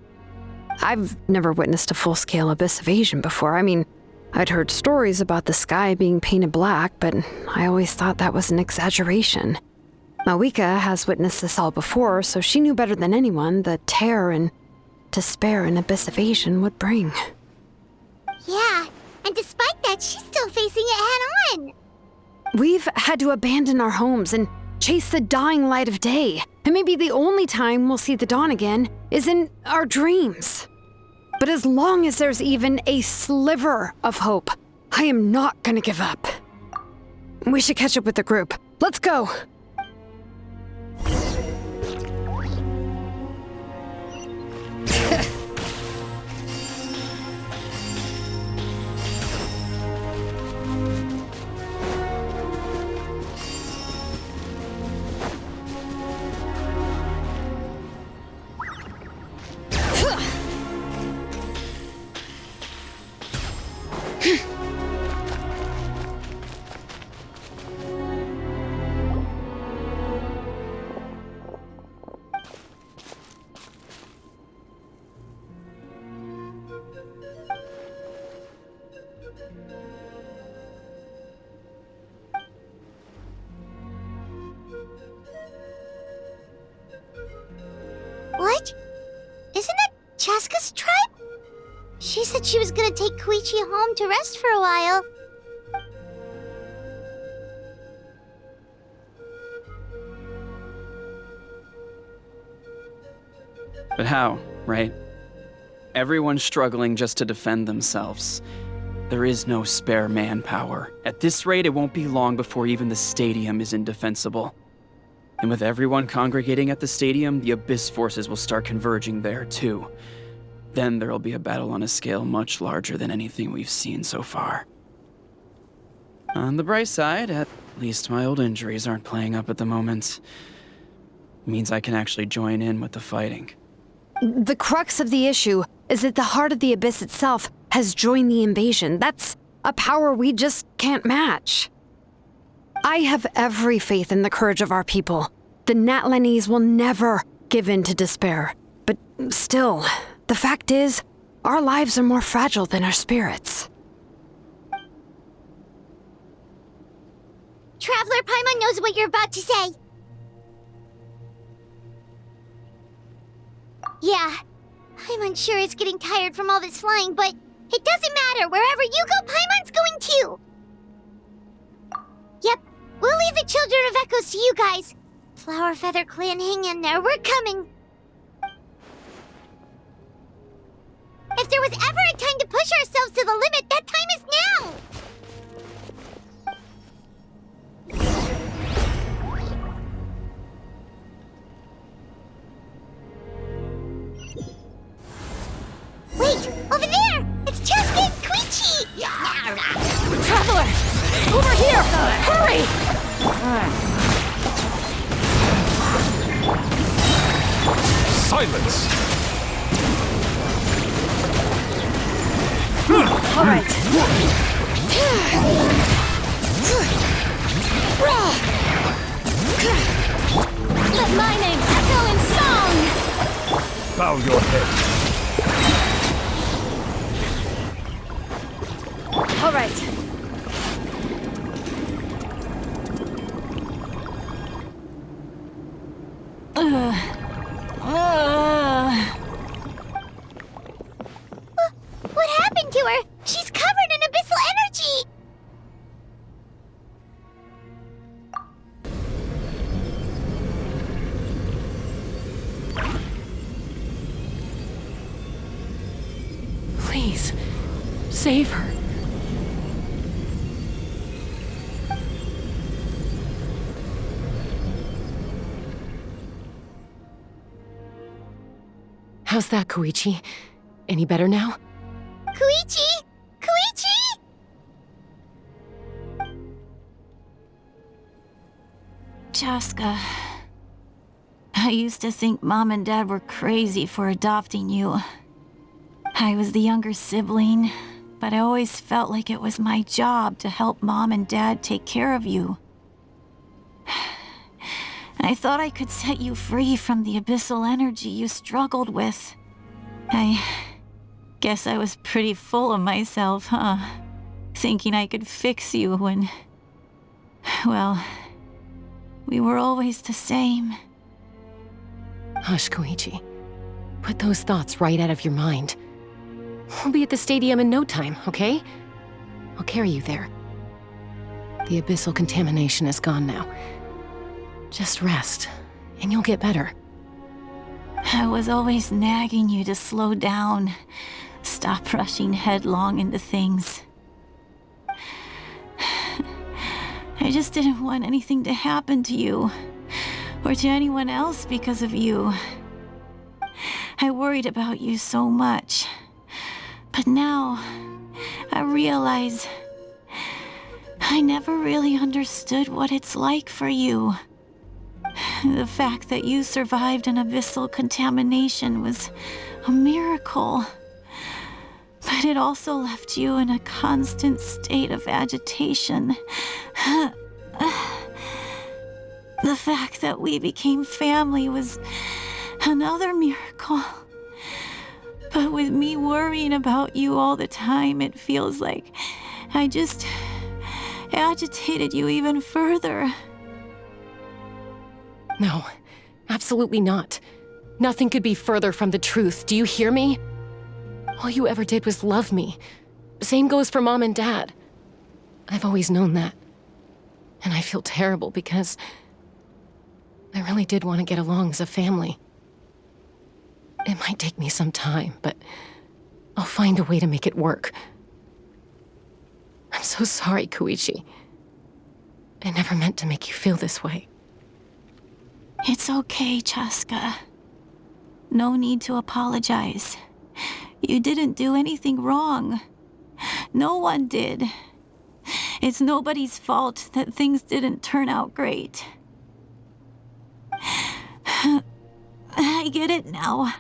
I've never witnessed a full-scale abyss invasion before. I mean, I'd heard stories about the sky being painted black, but I always thought that was an exaggeration. Mawika has witnessed this all before, so she knew better than anyone the terror and despair an abyss invasion would bring. Yeah, and despite that, she's still facing it head-on. We've had to abandon our homes and chase the dying light of day. And maybe the only time we'll see the dawn again is in our dreams. But as long as there's even a sliver of hope, I am not gonna give up. We should catch up with the group. Let's go! What? Isn't that Chaska's tribe? She said she was gonna take Koichi home to rest for a while. But how, right? Everyone's struggling just to defend themselves. There is no spare manpower. At this rate, it won't be long before even the stadium is indefensible. And with everyone congregating at the stadium, the Abyss forces will start converging there too. Then there'll be a battle on a scale much larger than anything we've seen so far. On the bright side, at least my old injuries aren't playing up at the moment. Means I can actually join in with the fighting. The crux of the issue is that the heart of the Abyss itself has joined the invasion. That's a power we just can't match. I have every faith in the courage of our people. The Natlanese will never give in to despair. But still, the fact is, our lives are more fragile than our spirits. Traveler Paimon knows what you're about to say. Yeah, Paimon's sure is getting tired from all this flying, but it doesn't matter. Wherever you go, Paimon's going too. Yep, we'll leave the Children of Echoes to you guys. Flower Feather Clan, hang in there. We're coming. If there was ever a time to push ourselves to the limit, that time is now! Wait! Over there! It's Cheska and Koichi! Traveler! Over here! Hurry! Silence! All right. Let my name echo in song! Bow your head. All right. What happened to her? She's covered in abyssal energy! Please, save her. How's that, Koichi? Any better now? Koichi! Koichi! Cheska, I used to think Mom and Dad were crazy for adopting you. I was the younger sibling, but I always felt like it was my job to help Mom and Dad take care of you. I thought I could set you free from the abyssal energy you struggled with. I guess I was pretty full of myself, huh? Thinking I could fix you when... well, we were always the same. Hush, Koichi. Put those thoughts right out of your mind. We'll be at the stadium in no time, okay? I'll carry you there. The abyssal contamination is gone now. Just rest, and you'll get better. I was always nagging you to slow down. Stop rushing headlong into things. I just didn't want anything to happen to you, or to anyone else because of you. I worried about you so much. But now, I realize I never really understood what it's like for you. The fact that you survived an abyssal contamination was a miracle. But it also left you in a constant state of agitation. The fact that we became family was another miracle. But with me worrying about you all the time, it feels like I just agitated you even further. No, absolutely not. Nothing could be further from the truth. Do you hear me? All you ever did was love me. Same goes for Mom and Dad. I've always known that. And I feel terrible because I really did want to get along as a family. It might take me some time, but I'll find a way to make it work. I'm so sorry, Koichi. I never meant to make you feel this way. It's okay, Chaska. No need to apologize. You didn't do anything wrong. No one did. It's nobody's fault that things didn't turn out great. I get it now.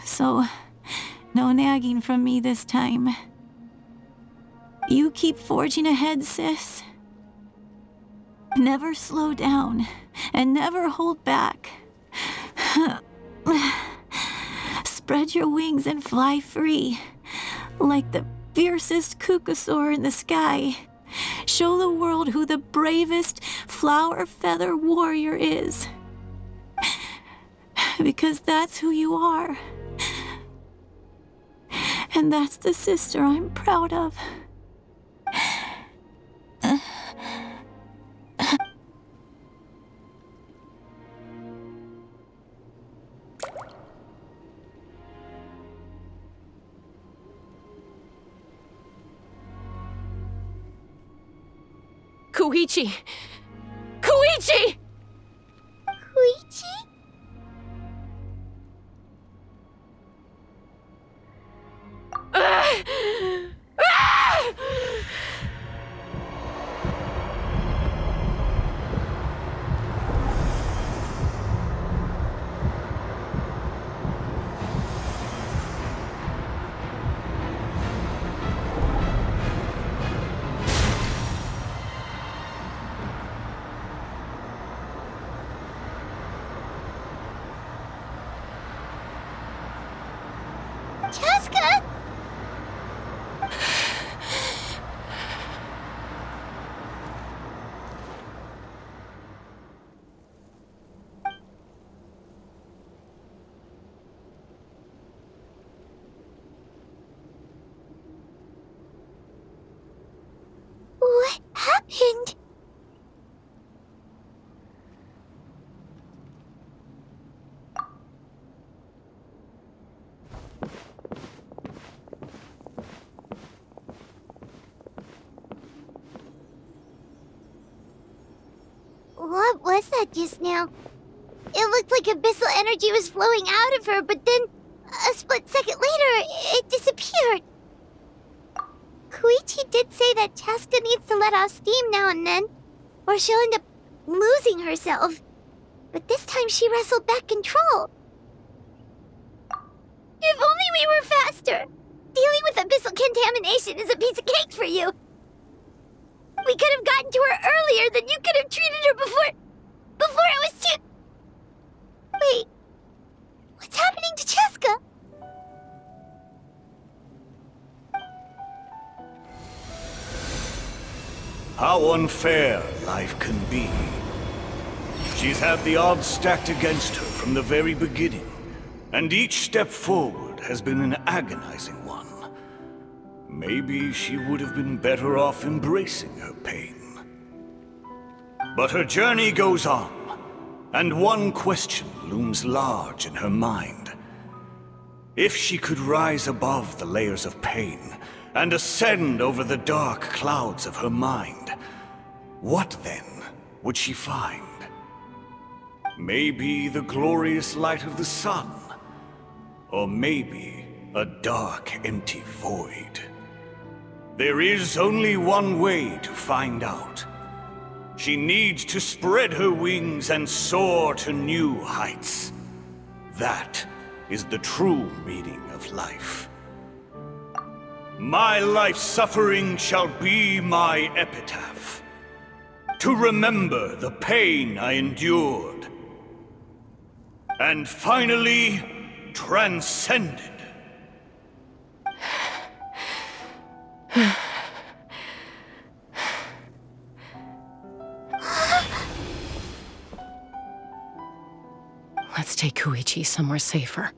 So, no nagging from me this time. You keep forging ahead, sis. Never slow down, and never hold back. Spread your wings and fly free, like the fiercest kukasaur in the sky. Show the world who the bravest flower feather warrior is. Because that's who you are. And that's the sister I'm proud of. Koichi! Koichi! Koichi? Chaska? What happened? What was that just now? It looked like abyssal energy was flowing out of her, but then, a split second later, it disappeared. Koichi did say that Chaska needs to let off steam now and then, or she'll end up losing herself. But this time she wrestled back control. If only we were faster! Dealing with abyssal contamination is a piece of cake for you! We could have gotten to her earlier, then you could have treated her before it was too... Wait, what's happening to Chaska? How unfair life can be. She's had the odds stacked against her from the very beginning, and each step forward has been an agonizing one. Maybe she would have been better off embracing her pain. But her journey goes on, and one question looms large in her mind. If she could rise above the layers of pain and ascend over the dark clouds of her mind, what then would she find? Maybe the glorious light of the sun, or maybe a dark, empty void. There is only one way to find out. She needs to spread her wings and soar to new heights. That is the true meaning of life. My life's suffering shall be my epitaph, to remember the pain I endured, and finally transcended. Let's take Koichi somewhere safer.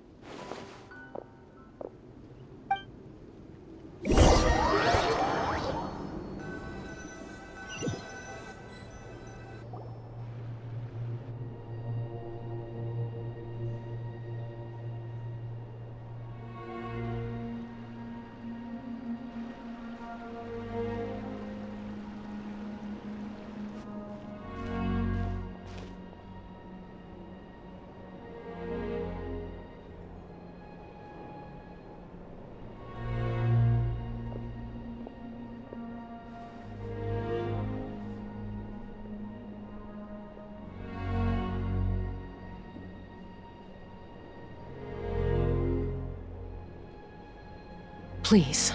Please,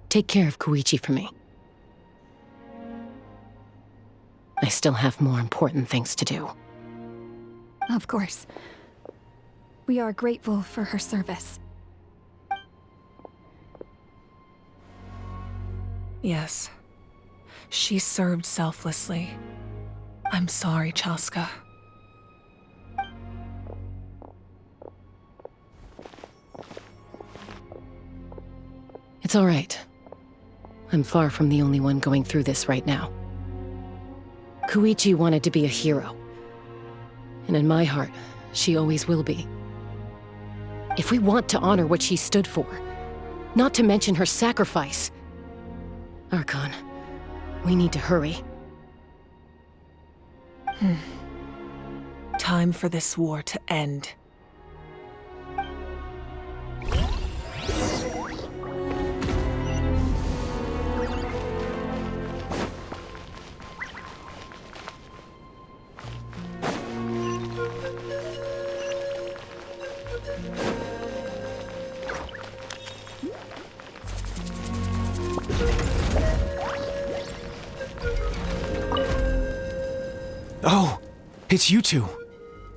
take care of Koichi for me. I still have more important things to do. Of course. We are grateful for her service. Yes. She served selflessly. I'm sorry, Chaska. It's all right. I'm far from the only one going through this right now. Koichi wanted to be a hero. And in my heart, she always will be. If we want to honor what she stood for, not to mention her sacrifice, Archon, we need to hurry. Time for this war to end. Oh, it's you two.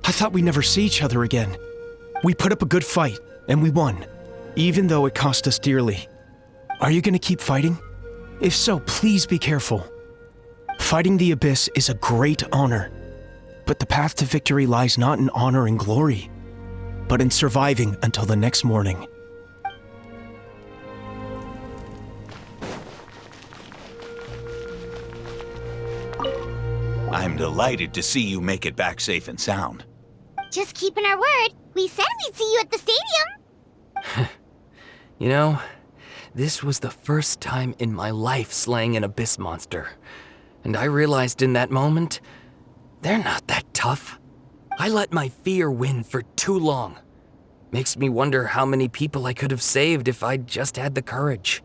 I thought we'd never see each other again. We put up a good fight, and we won, even though it cost us dearly. Are you gonna keep fighting? If so, please be careful. Fighting the Abyss is a great honor, but the path to victory lies not in honor and glory, but in surviving until the next morning. I'm delighted to see you make it back safe and sound. Just keeping our word. We said we'd see you at the stadium. You know, this was the first time in my life slaying an abyss monster. And I realized in that moment, they're not that tough. I let my fear win for too long. Makes me wonder how many people I could have saved if I'd just had the courage.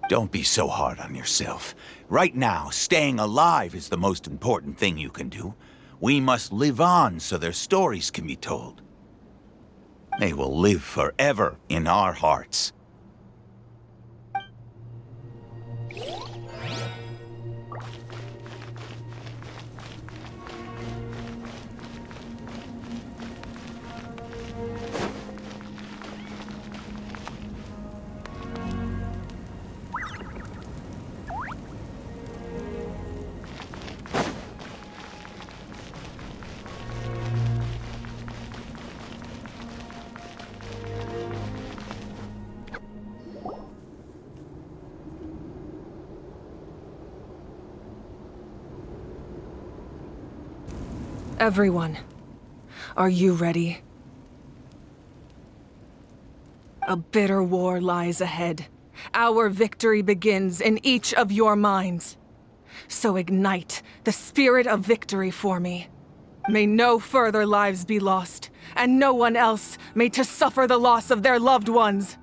Don't be so hard on yourself. Right now, staying alive is the most important thing you can do. We must live on so their stories can be told. They will live forever in our hearts. Everyone, are you ready? A bitter war lies ahead. Our victory begins in each of your minds. So ignite the spirit of victory for me. May no further lives be lost, and no one else may to suffer the loss of their loved ones.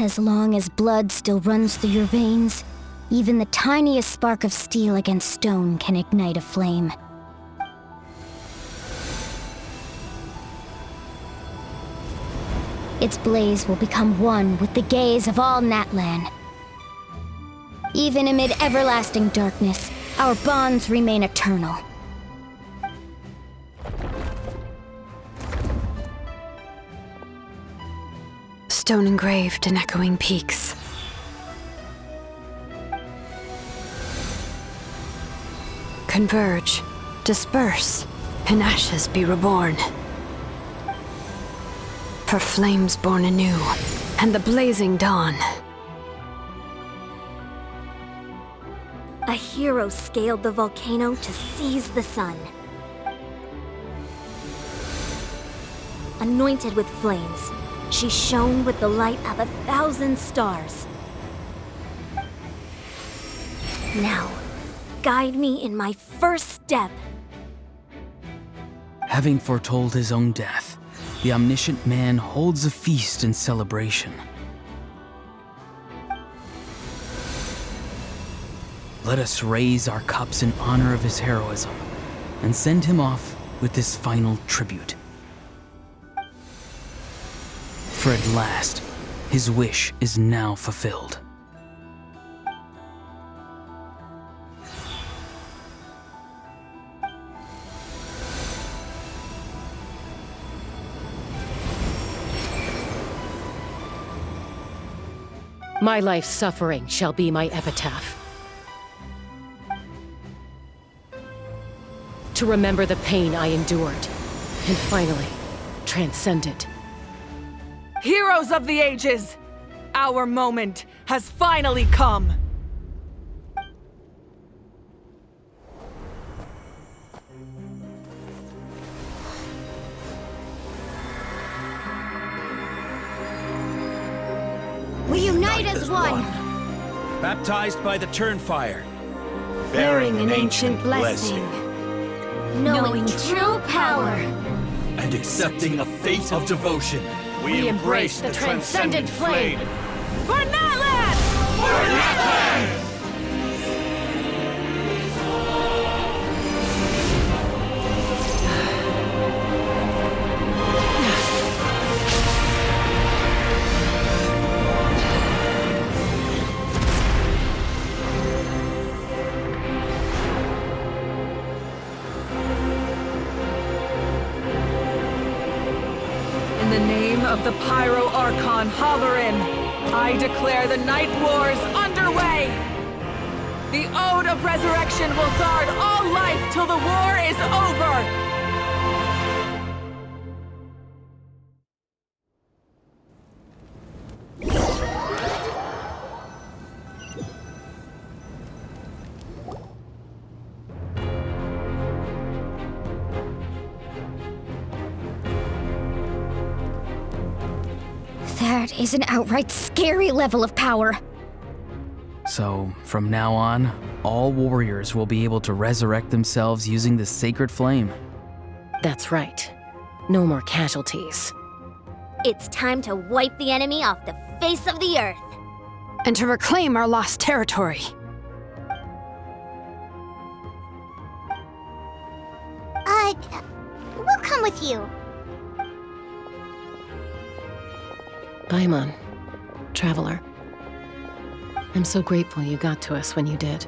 As long as blood still runs through your veins, even the tiniest spark of steel against stone can ignite a flame. Its blaze will become one with the gaze of all Natlan. Even amid everlasting darkness, our bonds remain eternal. Stone engraved in echoing peaks. Converge, disperse, in ashes be reborn. For flames born anew, and the blazing dawn. A hero scaled the volcano to seize the sun. Anointed with flames, she shone with the light of 1,000 stars. Now, guide me in my first step. Having foretold his own death, the omniscient man holds a feast in celebration. Let us raise our cups in honor of his heroism and send him off with this final tribute. For at last, His wish is now fulfilled. My life's suffering shall be my epitaph. To remember the pain I endured, and finally, transcend it. Heroes of the ages! Our moment has finally come! We unite as one! Baptized by the Turnfire. Bearing an ancient blessing. Knowing true power. And accepting a fate of devotion. We embrace the transcendent flame. For Natlan! For Natlan! In the name of the Pyro Archon Halloran, I declare the Night Wars underway! The Ode of Resurrection will guard all life till the war is over! That is an outright scary level of power. So, from now on, all warriors will be able to resurrect themselves using the sacred flame. That's right. No more casualties. It's time to wipe the enemy off the face of the earth. And to reclaim our lost territory. We'll come with you. Paimon, Traveler. I'm so grateful you got to us when you did.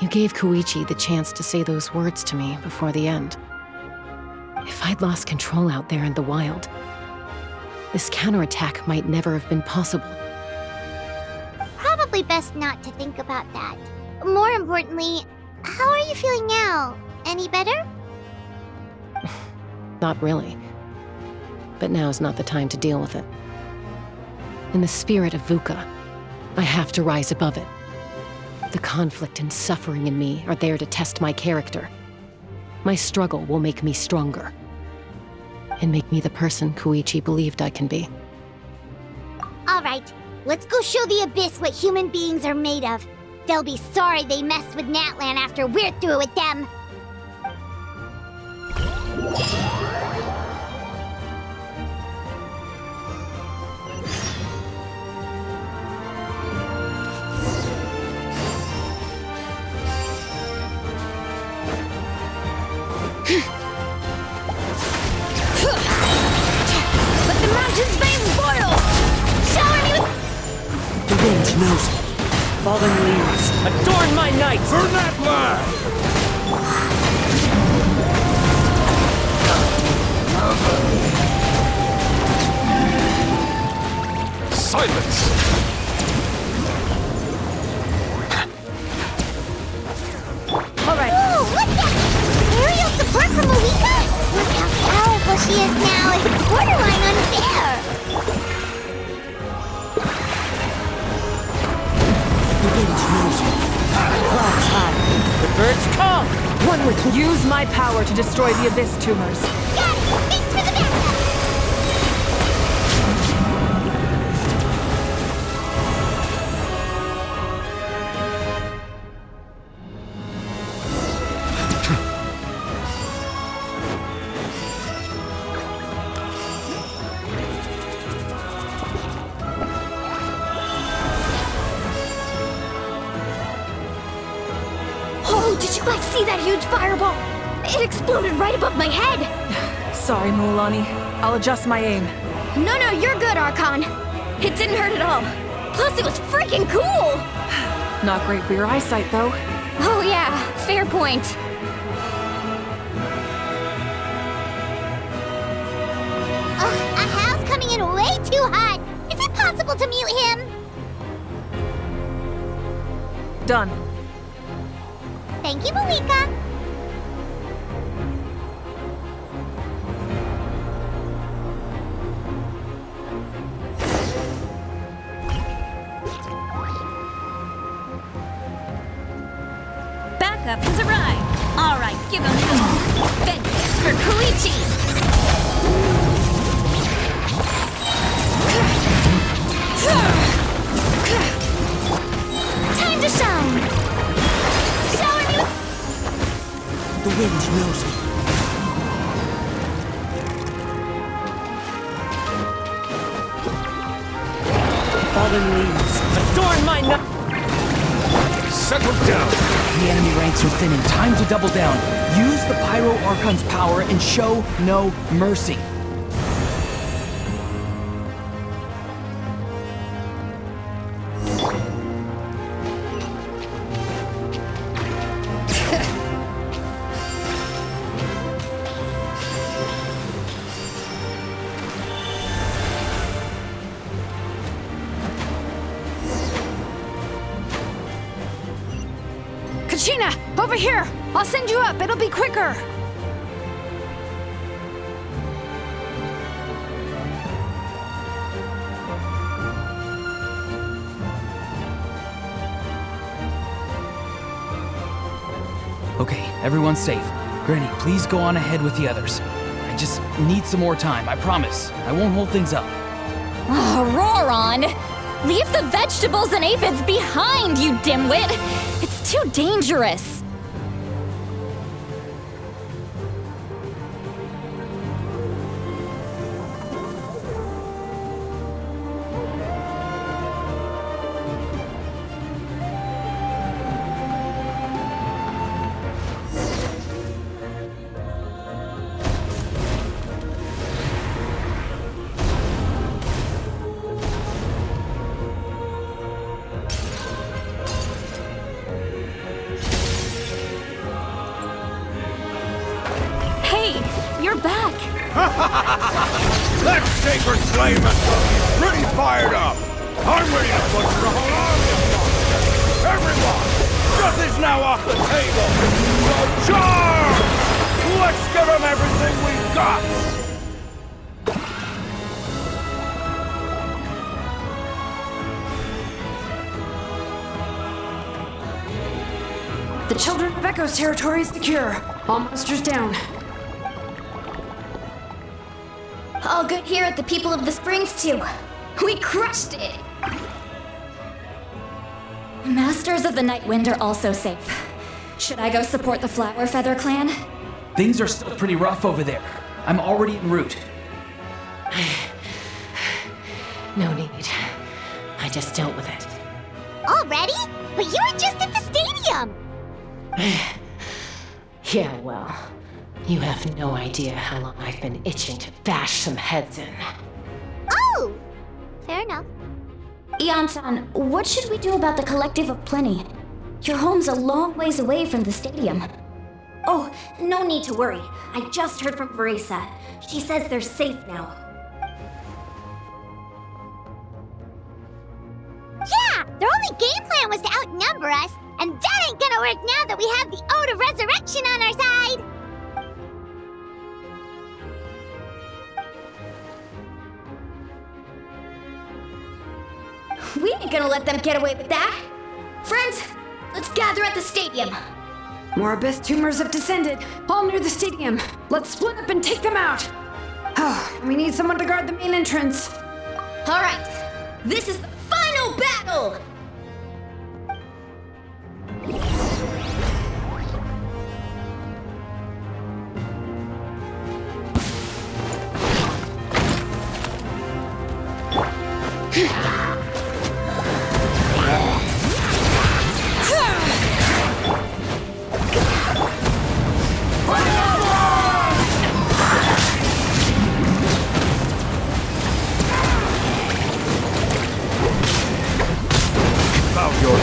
You gave Koichi the chance to say those words to me before the end. If I'd lost control out there in the wild, this counterattack might never have been possible. Probably best not to think about that. More importantly, how are you feeling now? Any better? Not really. But now's not the time to deal with it. In the spirit of VUCA, I have to rise above it. The conflict and suffering in me are there to test my character. My struggle will make me stronger. And make me the person Koichi believed I can be. Alright, let's go show the Abyss what human beings are made of. They'll be sorry they messed with Natlan after we're through with them. Let the mountain's veins boil! Shower me with... The wind knows me. Fallen leaves, adorn my night! For Natlan! Silence! Alright. Ooh, what's that? Aerial support from Malika? Look how powerful she is now. It's borderline unfair. The wind knows me. Clouds high. The birds come! One with me. Use my power to destroy the Abyss tumors. Got it! Thanks for the backup! Oh, did you guys see that huge fireball? It exploded right above my head! Sorry, Mualani. I'll adjust my aim. No, you're good, Archon. It didn't hurt at all. Plus, it was freaking cool! Not great for your eyesight, though. Oh yeah, fair point. Ugh, Ahal's coming in way too hot. Is it possible to mute him? Done. Thank you, Malika. Backup has arrived. All right, give him hell. Vengeance for Koichi. Time to shine! Shower me! The wind knows me. Fallen leaves adorn my Settle down! The enemy ranks are thinning. Time to double down. Use the Pyro Archon's power and show no mercy. Kachina, over here! I'll send you up, it'll be quicker! Okay, everyone's safe. Granny, please go on ahead with the others. I just need some more time, I promise. I won't hold things up. Oh, Roron! Leave the vegetables and aphids behind, you dimwit! It's too dangerous! You're back! That sacred flame is pretty fired up! I'm ready to butcher a whole army of monsters! Everyone! Death is now off the table! So charge! Let's give them everything we've got! The Children of Echo's territory is secure. All monsters down. All good here at the People of the Springs, too. We crushed it! Masters of the Night Wind are also safe. Should I go support the Flower Feather clan? Things are still pretty rough over there. I'm already en route. No need. I just dealt with it. Already? But you were just at the stadium! Yeah, well, you have no idea how long I've been itching to bash some heads in. Oh! Fair enough. Ian-san, what should we do about the Collective of Plenty? Your home's a long ways away from the stadium. Oh, no need to worry. I just heard from Verisa. She says they're safe now. Yeah! Their only game plan was to outnumber us, and that ain't gonna work now that we have the Ode of Resurrection on our side! We ain't gonna let them get away with that. Friends, let's gather at the stadium. More abyss tumors have descended, all near the stadium. Let's split up and take them out. Oh, we need someone to guard the main entrance. All right, this is the final battle!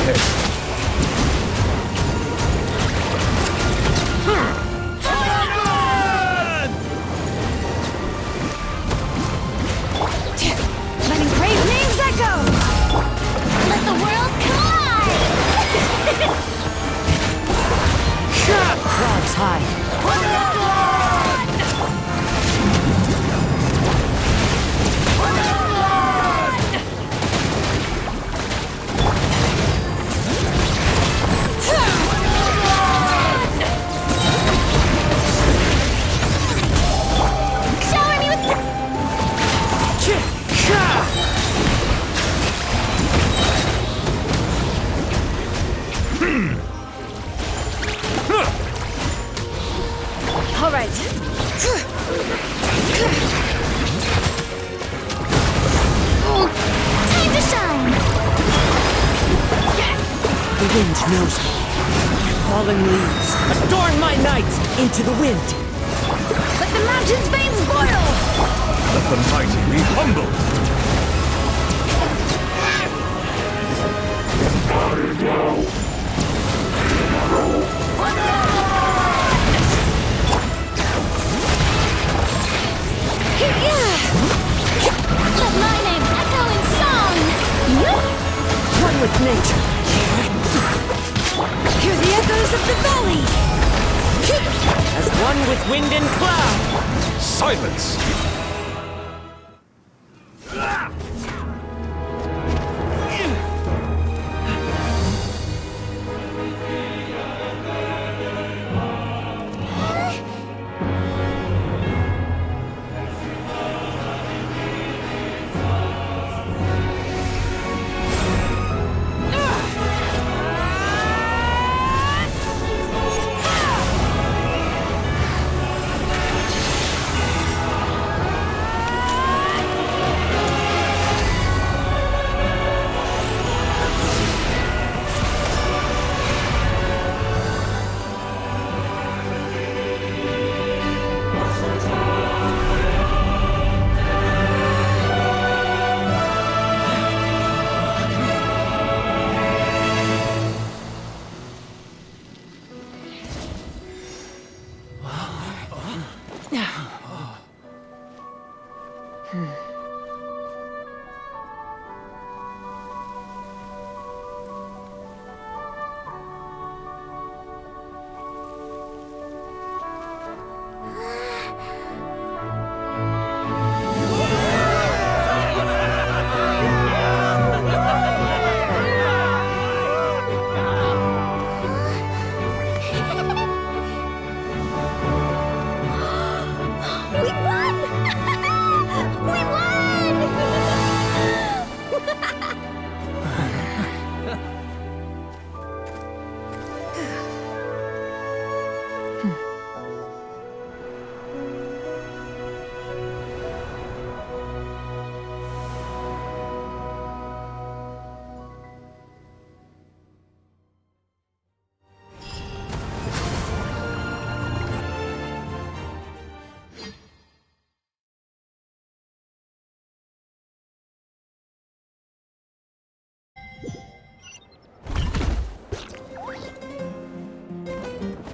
Letting brave names echo! Let the world collide! Clouds high. Shower me with... All right. Time to shine! The wind knows me. Fallen leaves, adorn my night into the wind. Let the mountain's veins boil! Let the mighty be humbled! Let my name echo in song! One with nature. Hear the echoes of the valley! As one with wind and cloud. Silence!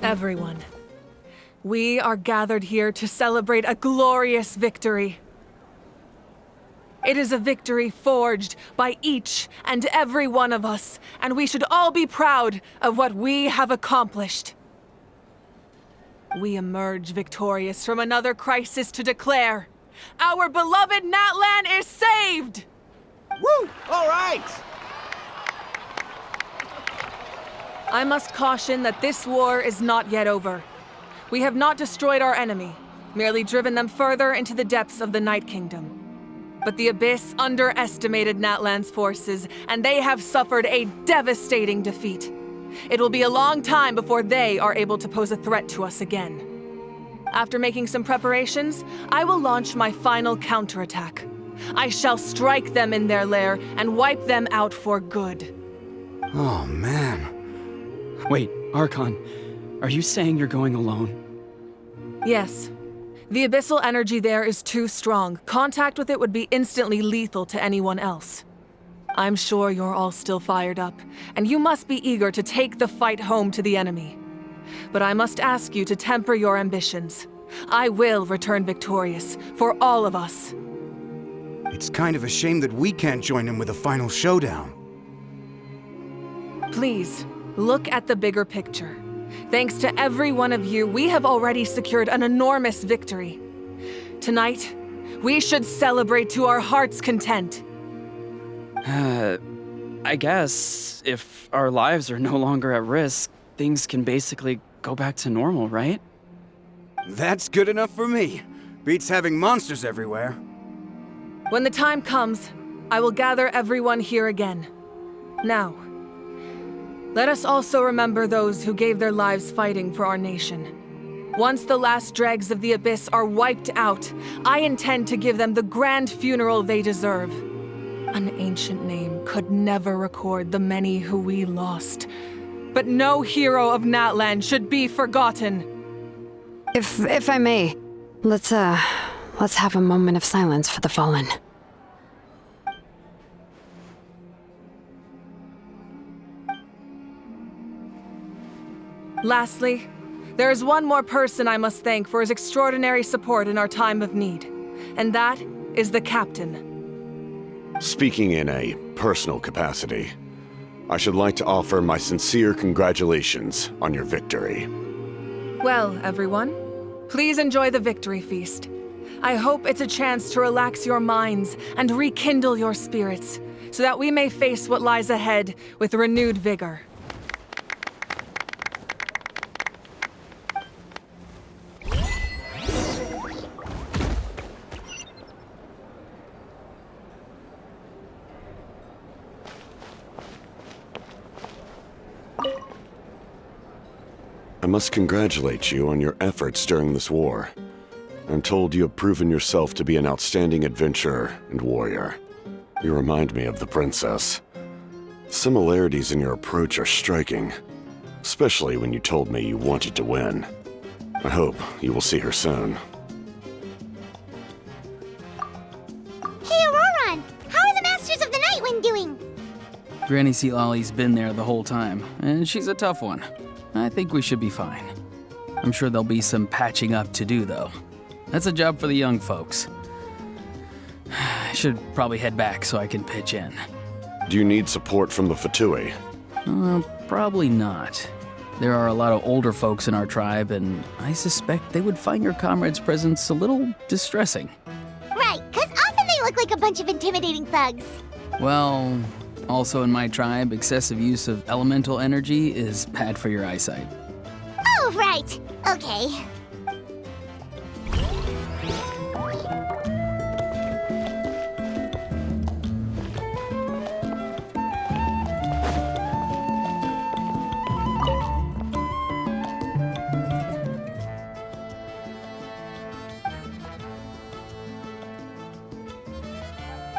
Everyone, we are gathered here to celebrate a glorious victory. It is a victory forged by each and every one of us, and we should all be proud of what we have accomplished. We emerge victorious from another crisis to declare, our beloved Natlan is saved! Woo! All right! I must caution that this war is not yet over. We have not destroyed our enemy, merely driven them further into the depths of the Night Kingdom. But the Abyss underestimated Natlan's forces, and they have suffered a devastating defeat. It will be a long time before they are able to pose a threat to us again. After making some preparations, I will launch my final counterattack. I shall strike them in their lair and wipe them out for good. Oh, man. Wait, Archon, are you saying you're going alone? Yes. The abyssal energy there is too strong. Contact with it would be instantly lethal to anyone else. I'm sure you're all still fired up, and you must be eager to take the fight home to the enemy. But I must ask you to temper your ambitions. I will return victorious, for all of us. It's kind of a shame that we can't join him with a final showdown. Please, look at the bigger picture. Thanks to every one of you, we have already secured an enormous victory. Tonight, we should celebrate to our heart's content. I guess if our lives are no longer at risk, things can basically go back to normal, right? That's good enough for me. Beats having monsters everywhere. When the time comes, I will gather everyone here again. Now, let us also remember those who gave their lives fighting for our nation. Once the last dregs of the Abyss are wiped out, I intend to give them the grand funeral they deserve. An ancient name could never record the many who we lost. But no hero of Natlan should be forgotten. If I may, let's have a moment of silence for the fallen. Lastly, there is one more person I must thank for his extraordinary support in our time of need, and that is the Captain. Speaking in a personal capacity, I should like to offer my sincere congratulations on your victory. Well, everyone, please enjoy the victory feast. I hope it's a chance to relax your minds and rekindle your spirits, so that we may face what lies ahead with renewed vigor. I must congratulate you on your efforts during this war. I'm told you have proven yourself to be an outstanding adventurer and warrior. You remind me of the princess. Similarities in your approach are striking, especially when you told me you wanted to win. I hope you will see her soon. Hey, Auroron! How are the Masters of the Nightwind doing? Granny Sea Lolly's been there the whole time, and she's a tough one. I think we should be fine. I'm sure there'll be some patching up to do, though. That's a job for the young folks. I should probably head back so I can pitch in. Do you need support from the Fatui? Probably not. There are a lot of older folks in our tribe, and I suspect they would find your comrade's presence a little distressing. Right, 'cause often they look like a bunch of intimidating thugs. Well, also in my tribe, excessive use of elemental energy is bad for your eyesight. Oh, right. Okay.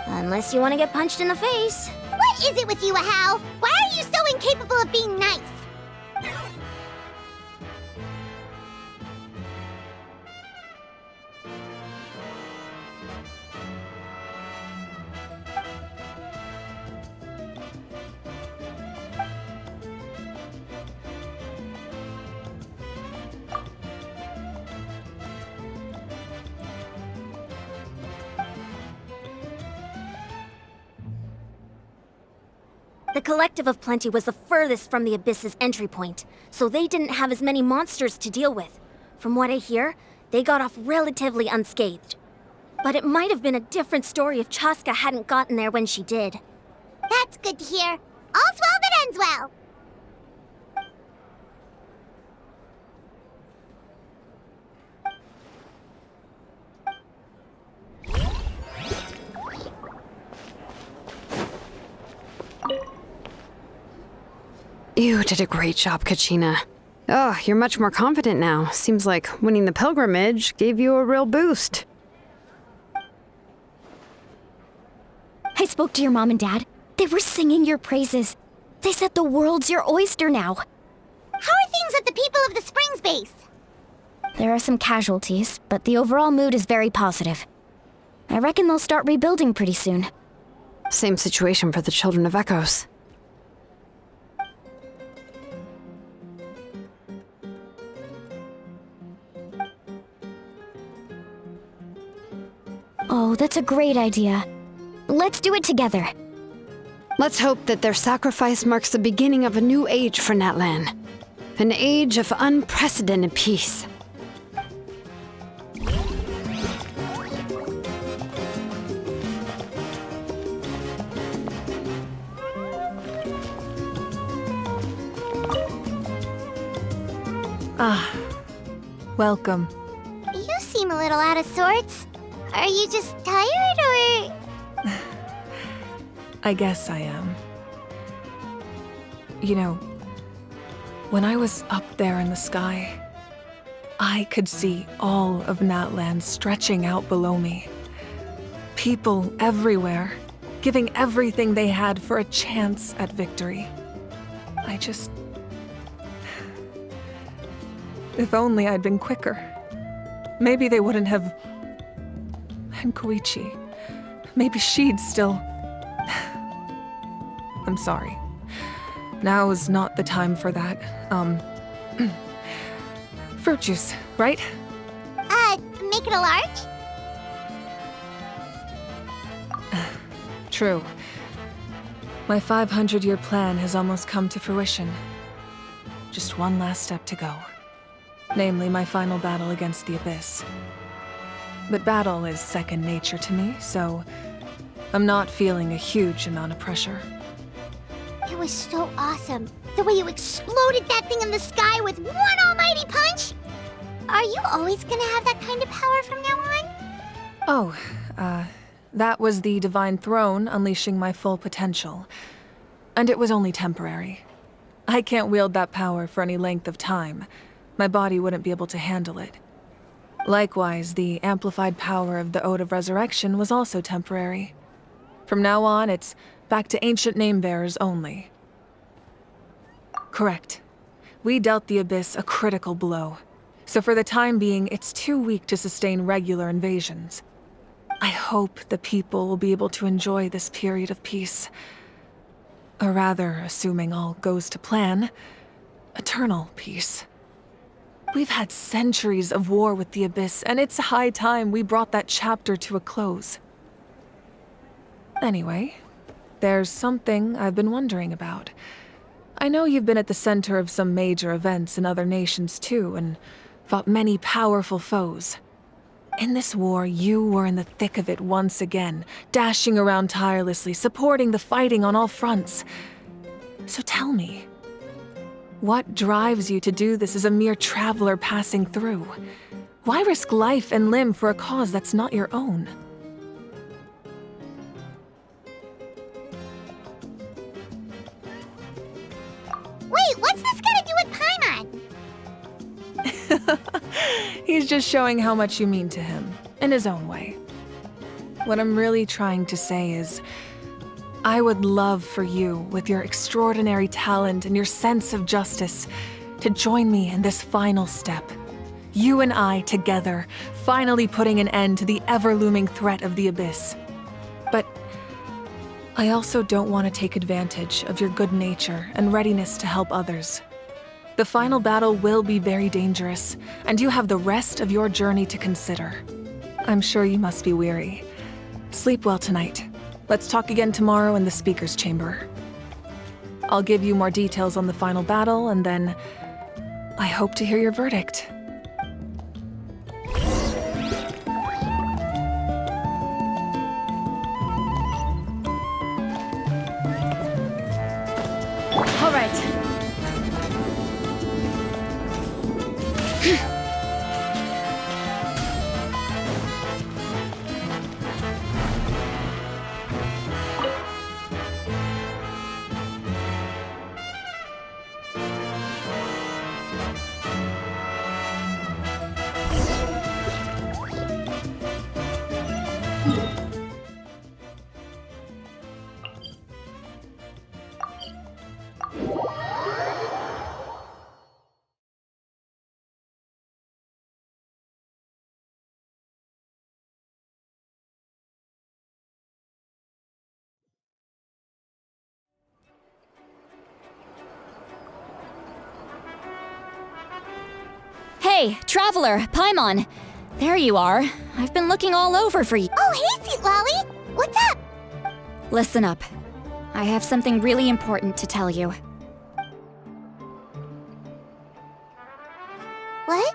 Unless you want to get punched in the face. What is it with you, Ahau? Why are you so incapable of being nice? The Collective of Plenty was the furthest from the Abyss's entry point, so they didn't have as many monsters to deal with. From what I hear, they got off relatively unscathed. But it might have been a different story if Chaska hadn't gotten there when she did. That's good to hear. All's well that ends well. You did a great job, Kachina. Oh, you're much more confident now. Seems like winning the pilgrimage gave you a real boost. I spoke to your mom and dad. They were singing your praises. They said the world's your oyster now. How are things at the People of the Springs base? There are some casualties, but the overall mood is very positive. I reckon they'll start rebuilding pretty soon. Same situation for the Children of Echoes. Oh, that's a great idea. Let's do it together. Let's hope that their sacrifice marks the beginning of a new age for Natlan. An age of unprecedented peace. Ah, welcome. You seem a little out of sorts. Are you just tired, or...? I guess I am. You know, when I was up there in the sky, I could see all of Natlan stretching out below me. People everywhere, giving everything they had for a chance at victory. If only I'd been quicker. Maybe they wouldn't have... And Koichi. Maybe she'd still... I'm sorry. Now is not the time for that. Fruit juice, right? Make it a large? True. My 500-year plan has almost come to fruition. Just one last step to go. Namely, my final battle against the Abyss. But battle is second nature to me, so I'm not feeling a huge amount of pressure. It was so awesome. The way you exploded that thing in the sky with one almighty punch! Are you always gonna have that kind of power from now on? Oh, that was the Divine Throne unleashing my full potential. And it was only temporary. I can't wield that power for any length of time. My body wouldn't be able to handle it. Likewise, the amplified power of the Ode of Resurrection was also temporary. From now on, it's back to ancient name-bearers only. Correct. We dealt the Abyss a critical blow. So for the time being, it's too weak to sustain regular invasions. I hope the people will be able to enjoy this period of peace. Or rather, assuming all goes to plan, eternal peace. We've had centuries of war with the Abyss, and it's high time we brought that chapter to a close. Anyway, there's something I've been wondering about. I know you've been at the center of some major events in other nations too, and fought many powerful foes. In this war, you were in the thick of it once again, dashing around tirelessly, supporting the fighting on all fronts. So tell me, what drives you to do this as a mere traveler passing through? Why risk life and limb for a cause that's not your own? Wait, what's this got to do with Paimon? He's just showing how much you mean to him, in his own way. What I'm really trying to say is, I would love for you, with your extraordinary talent and your sense of justice, to join me in this final step. You and I together, finally putting an end to the ever-looming threat of the Abyss. But I also don't want to take advantage of your good nature and readiness to help others. The final battle will be very dangerous, and you have the rest of your journey to consider. I'm sure you must be weary. Sleep well tonight. Let's talk again tomorrow in the speaker's chamber. I'll give you more details on the final battle, and then I hope to hear your verdict. All right. Hey, Traveler, Paimon. There you are. I've been looking all over for you. Oh, hey, Sweet Lolly! What's up? Listen up. I have something really important to tell you. What?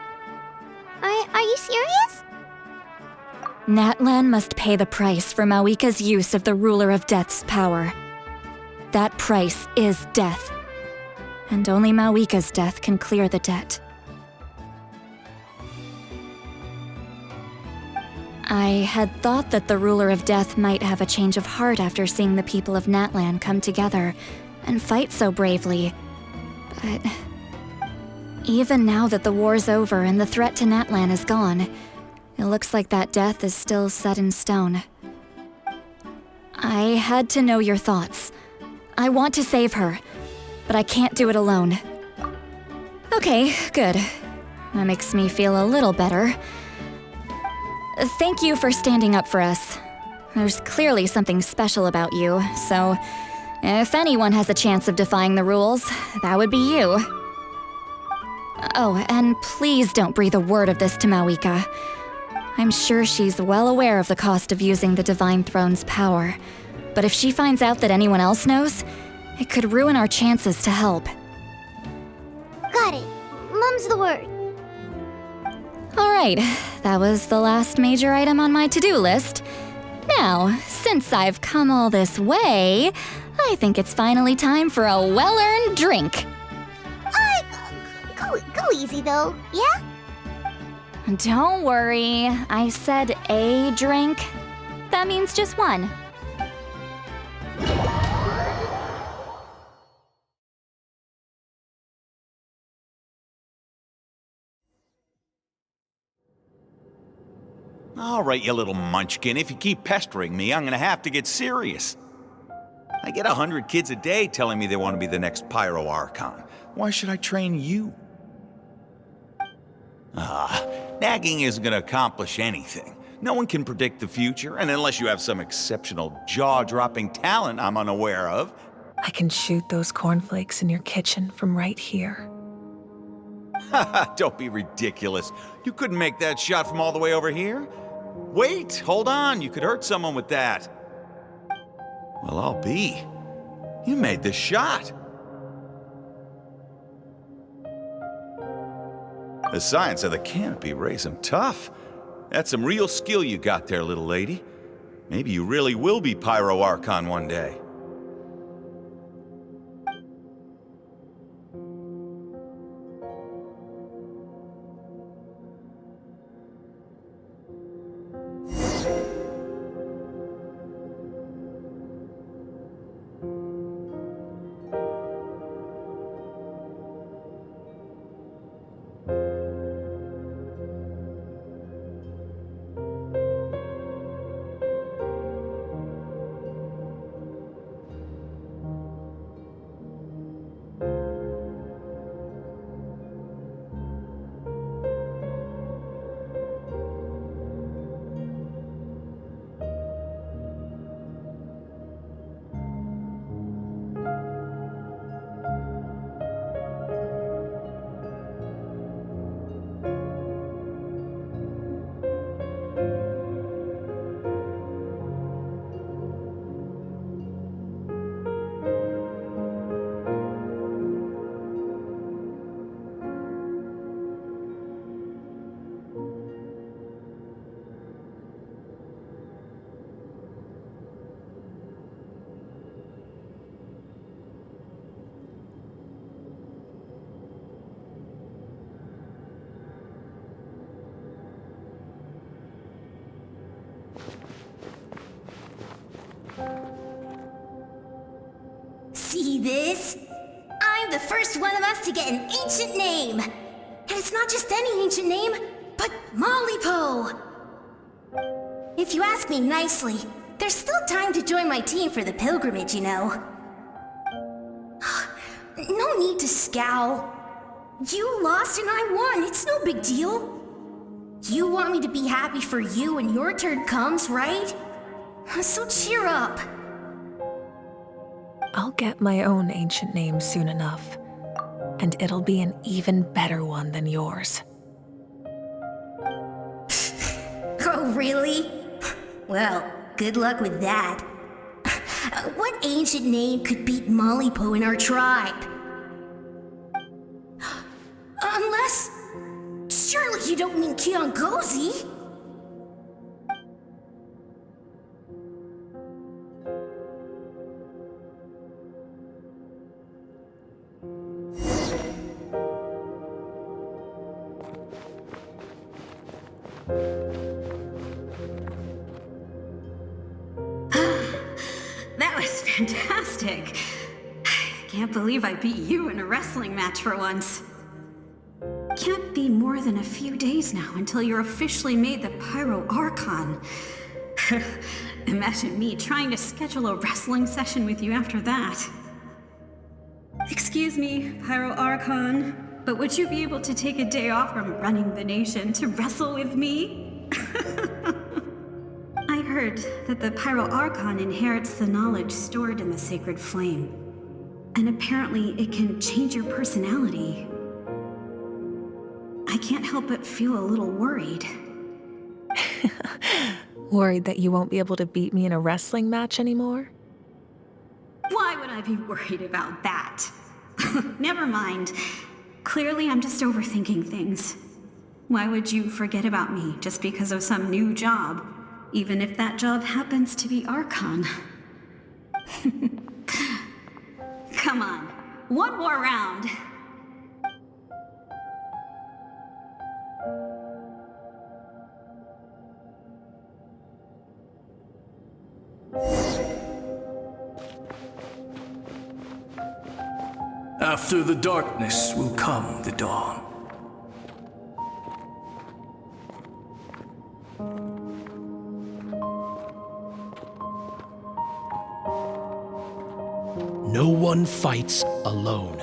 Are you serious? Natlan must pay the price for Mawika's use of the Ruler of Death's power. That price is death. And only Mawika's death can clear the debt. I had thought that the Ruler of Death might have a change of heart after seeing the people of Natlan come together and fight so bravely. But even now that the war's over and the threat to Natlan is gone, it looks like that death is still set in stone. I had to know your thoughts. I want to save her, but I can't do it alone. Okay, good. That makes me feel a little better. Thank you for standing up for us. There's clearly something special about you, so if anyone has a chance of defying the rules, that would be you. Oh, and please don't breathe a word of this to Mawika. I'm sure she's well aware of the cost of using the Divine Throne's power, but if she finds out that anyone else knows, it could ruin our chances to help. Got it. Mum's the word. Alright, that was the last major item on my to-do list. Now, since I've come all this way, I think it's finally time for a well-earned drink. Go easy though, yeah? Don't worry, I said a drink. That means just one. All right, you little munchkin, if you keep pestering me, I'm gonna have to get serious. I get 100 kids a day telling me they want to be the next Pyro Archon. Why should I train you? Nagging isn't gonna accomplish anything. No one can predict the future, and unless you have some exceptional jaw-dropping talent I'm unaware of. I can shoot those cornflakes in your kitchen from right here. Don't be ridiculous. You couldn't make that shot from all the way over here? Wait, hold on, you could hurt someone with that. Well, I'll be. You made the shot. The science of the canopy raised him tough. That's some real skill you got there, little lady. Maybe you really will be Pyro Archon one day. See this? I'm the first one of us to get an ancient name. And it's not just any ancient name, but Mollypo. If you ask me nicely, there's still time to join my team for the pilgrimage, you know. No need to scowl. You lost and I won, it's no big deal. You want me to be happy for you when your turn comes, right? So cheer up. I'll get my own ancient name soon enough, and it'll be an even better one than yours. Oh, really? Well, good luck with that. What ancient name could beat Mollypo in our tribe? Unless... Surely you don't mean Kiangozi? That was fantastic. Can't believe I beat you in a wrestling match for once. Can't be more than a few days now until you're officially made the Pyro Archon. Imagine me trying to schedule a wrestling session with you after that. Excuse me, Pyro Archon, but would you be able to take a day off from running the nation to wrestle with me? I heard that the Pyro Archon inherits the knowledge stored in the sacred flame. And apparently it can change your personality. I can't help but feel a little worried. Worried that you won't be able to beat me in a wrestling match anymore? Why would I be worried about that? Never mind. Clearly I'm just overthinking things. Why would you forget about me just because of some new job, even if that job happens to be Archon? Come on, one more round. After the darkness will come the dawn. No one fights alone.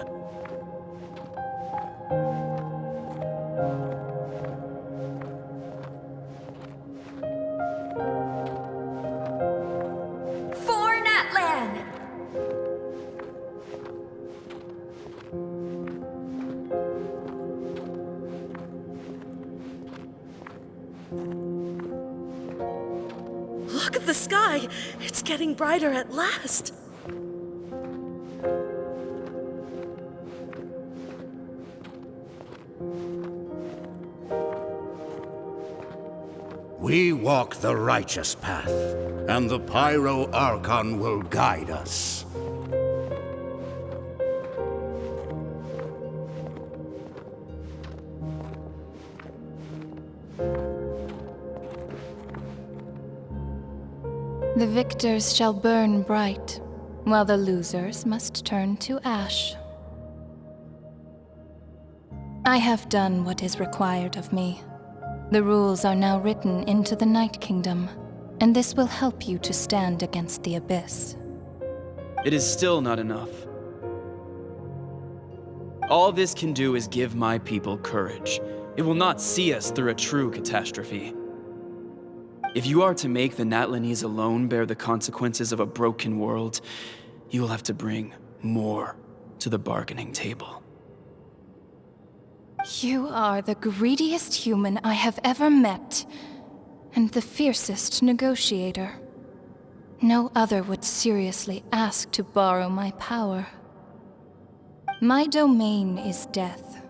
For Natlan! Look at the sky! It's getting brighter at last! We walk the righteous path, and the Pyro Archon will guide us. The victors shall burn bright, while the losers must turn to ash. I have done what is required of me. The rules are now written into the Night Kingdom, and this will help you to stand against the Abyss. It is still not enough. All this can do is give my people courage. It will not see us through a true catastrophe. If you are to make the Natlanese alone bear the consequences of a broken world, you will have to bring more to the bargaining table. You are the greediest human I have ever met, and the fiercest negotiator. No other would seriously ask to borrow my power. My domain is death,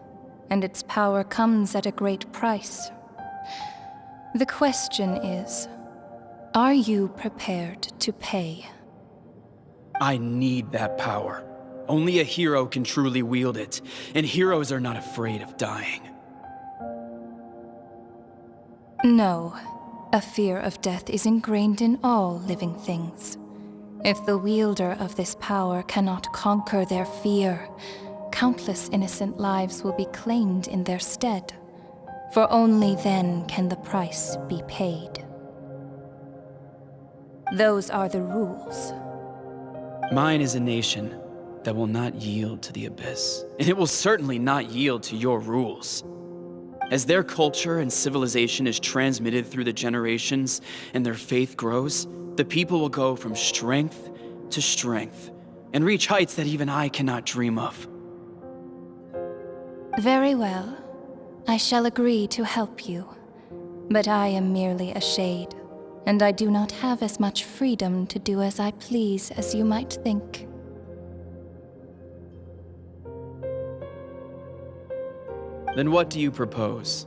and its power comes at a great price. The question is, are you prepared to pay? I need that power. Only a hero can truly wield it, and heroes are not afraid of dying. No, a fear of death is ingrained in all living things. If the wielder of this power cannot conquer their fear, countless innocent lives will be claimed in their stead. For only then can the price be paid. Those are the rules. Mine is a nation that will not yield to the Abyss, and it will certainly not yield to your rules. As their culture and civilization is transmitted through the generations and their faith grows, the people will go from strength to strength and reach heights that even I cannot dream of. Very well. I shall agree to help you. But I am merely a shade, and I do not have as much freedom to do as I please as you might think. Then what do you propose?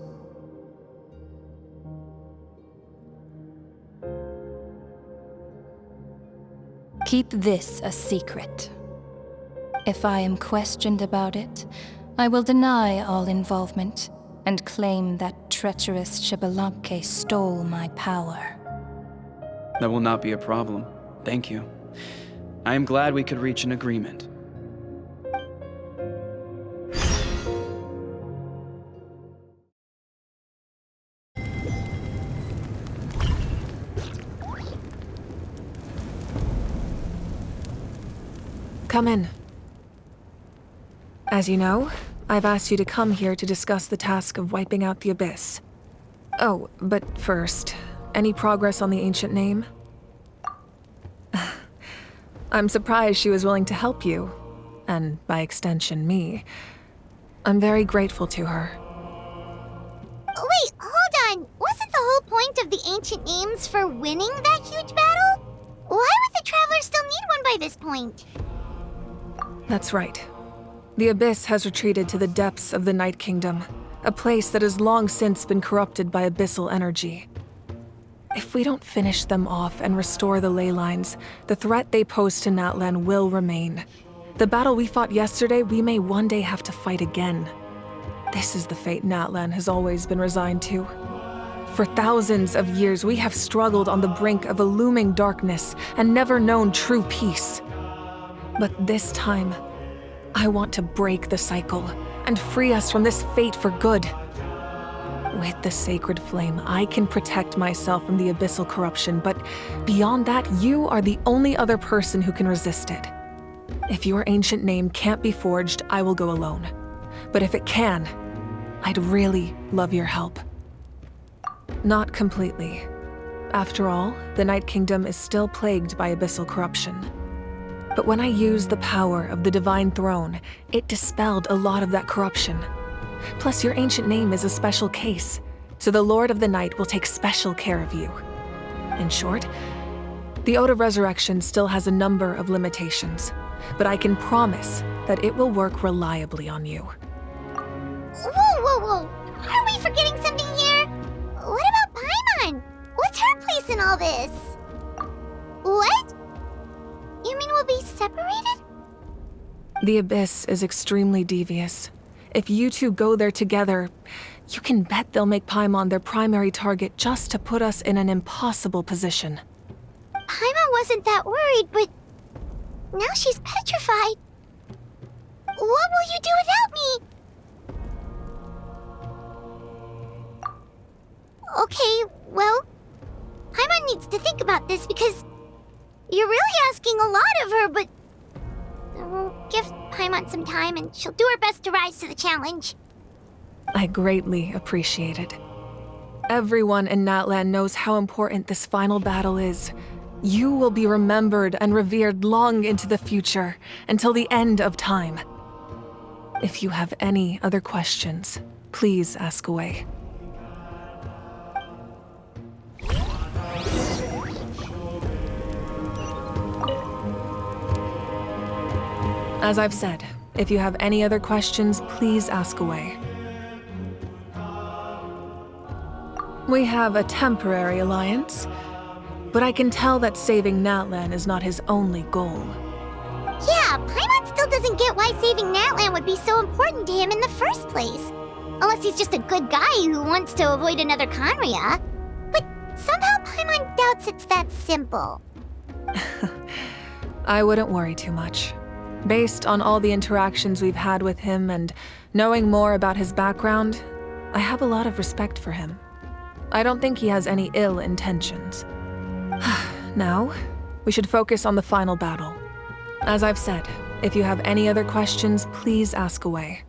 Keep this a secret. If I am questioned about it, I will deny all involvement and claim that treacherous Xbalanque stole my power. That will not be a problem. Thank you. I am glad we could reach an agreement. Come in. As you know, I've asked you to come here to discuss the task of wiping out the Abyss. Oh, but first, any progress on the ancient name? I'm surprised she was willing to help you, and by extension, me. I'm very grateful to her. Wait, hold on. Wasn't the whole point of the ancient names for winning that huge battle? Why would the Travelers still need one by this point? That's right. The Abyss has retreated to the depths of the Night Kingdom, a place that has long since been corrupted by abyssal energy. If we don't finish them off and restore the ley lines, the threat they pose to Natlan will remain. The battle we fought yesterday, we may one day have to fight again. This is the fate Natlan has always been resigned to. For thousands of years, we have struggled on the brink of a looming darkness and never known true peace. But this time, I want to break the cycle and free us from this fate for good. With the sacred flame, I can protect myself from the abyssal corruption, but beyond that, you are the only other person who can resist it. If your ancient name can't be forged, I will go alone. But if it can, I'd really love your help. Not completely. After all, the Night Kingdom is still plagued by abyssal corruption. But when I used the power of the Divine Throne, it dispelled a lot of that corruption. Plus, your ancient name is a special case, so the Lord of the Night will take special care of you. In short, the Ode of Resurrection still has a number of limitations, but I can promise that it will work reliably on you. Whoa. Are we forgetting something here? What about Paimon? What's her place in all this? What? You mean we'll be separated? The Abyss is extremely devious. If you two go there together, you can bet they'll make Paimon their primary target just to put us in an impossible position. Paimon wasn't that worried, but now she's petrified. What will you do without me? Okay, well, Paimon needs to think about this because you're really asking a lot of her, but we'll give Paimon some time and she'll do her best to rise to the challenge. I greatly appreciate it. Everyone in Natlan knows how important this final battle is. You will be remembered and revered long into the future, until the end of time. If you have any other questions, please ask away. As I've said, if you have any other questions, please ask away. We have a temporary alliance, but I can tell that saving Natlan is not his only goal. Yeah, Paimon still doesn't get why saving Natlan would be so important to him in the first place. Unless he's just a good guy who wants to avoid another Conria. But somehow Paimon doubts it's that simple. I wouldn't worry too much. Based on all the interactions we've had with him and knowing more about his background, I have a lot of respect for him. I don't think he has any ill intentions. Now, we should focus on the final battle. As I've said, if you have any other questions, please ask away.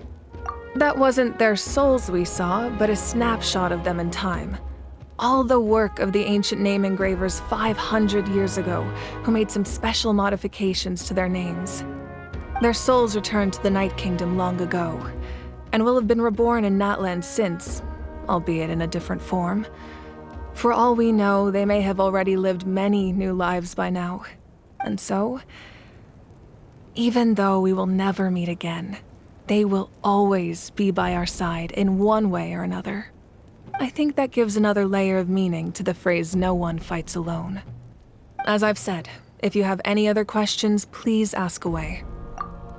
That wasn't their souls we saw, but a snapshot of them in time. All the work of the ancient name engravers 500 years ago, who made some special modifications to their names. Their souls returned to the Night Kingdom long ago, and will have been reborn in Natlan since, albeit in a different form. For all we know, they may have already lived many new lives by now. And so, even though we will never meet again, they will always be by our side in one way or another. I think that gives another layer of meaning to the phrase, "no one fights alone." As I've said, if you have any other questions, please ask away.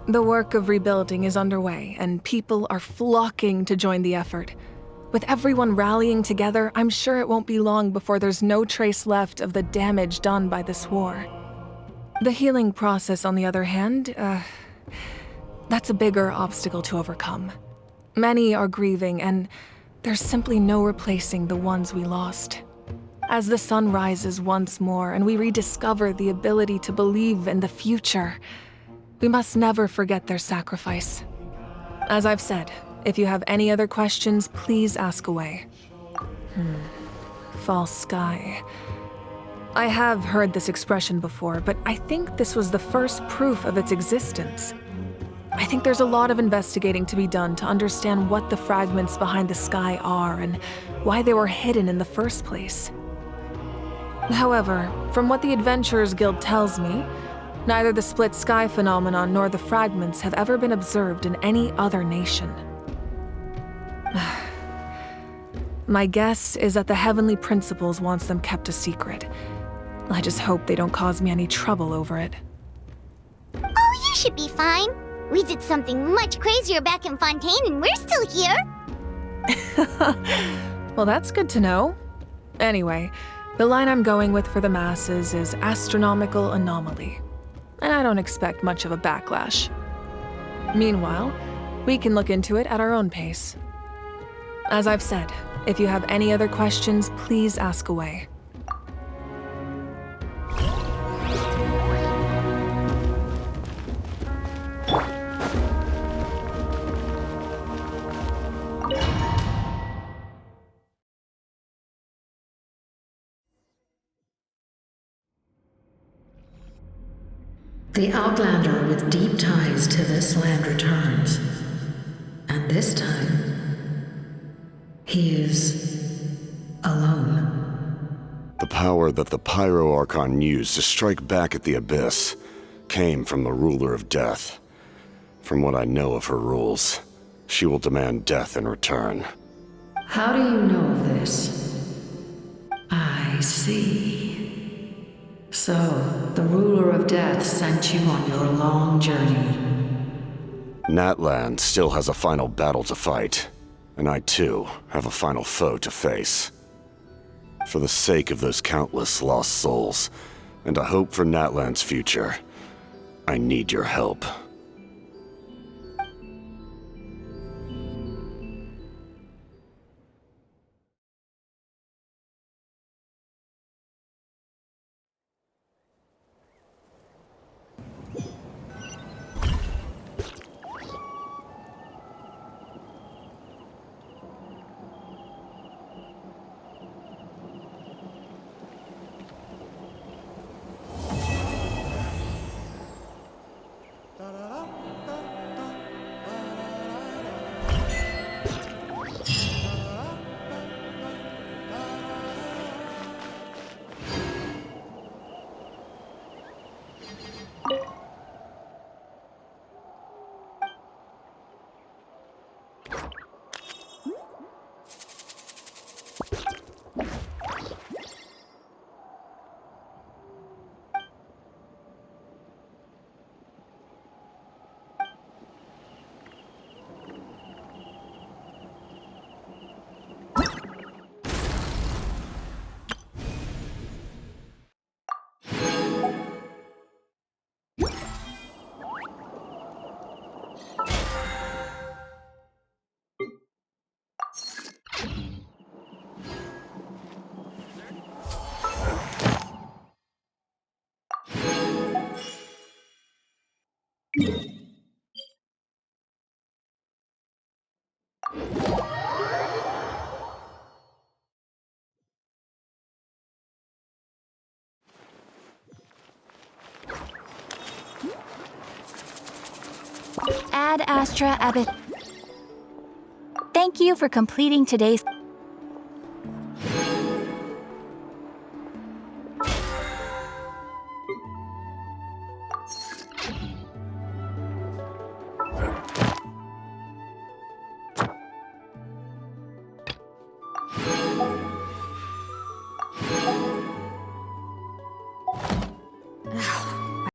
The work of rebuilding is underway, and people are flocking to join the effort. With everyone rallying together, I'm sure it won't be long before there's no trace left of the damage done by this war. The healing process, on the other hand, that's a bigger obstacle to overcome. Many are grieving, and there's simply no replacing the ones we lost. As the sun rises once more and we rediscover the ability to believe in the future, we must never forget their sacrifice. As I've said, if you have any other questions, please ask away. False sky. I have heard this expression before, but I think this was the first proof of its existence. I think there's a lot of investigating to be done to understand what the fragments behind the sky are and why they were hidden in the first place. However, from what the Adventurers Guild tells me, neither the split sky phenomenon nor the fragments have ever been observed in any other nation. My guess is that the Heavenly Principles wants them kept a secret. I just hope they don't cause me any trouble over it. Oh, you should be fine. We did something much crazier back in Fontaine and we're still here. Well, that's good to know. Anyway, the line I'm going with for the masses is astronomical anomaly. And I don't expect much of a backlash. Meanwhile, we can look into it at our own pace. As I've said, if you have any other questions, please ask away. The Outlander with deep ties to this land returns. And this time, he is alone. The power that the Pyro Archon used to strike back at the Abyss came from the Ruler of Death. From what I know of her rules, she will demand death in return. How do you know this? I see. So, the Ruler of Death sent you on your long journey. Natlan still has a final battle to fight, and I too have a final foe to face. For the sake of those countless lost souls, and a hope for Natlan's future, I need your help. Ad Astra Abbot. Thank you for completing today's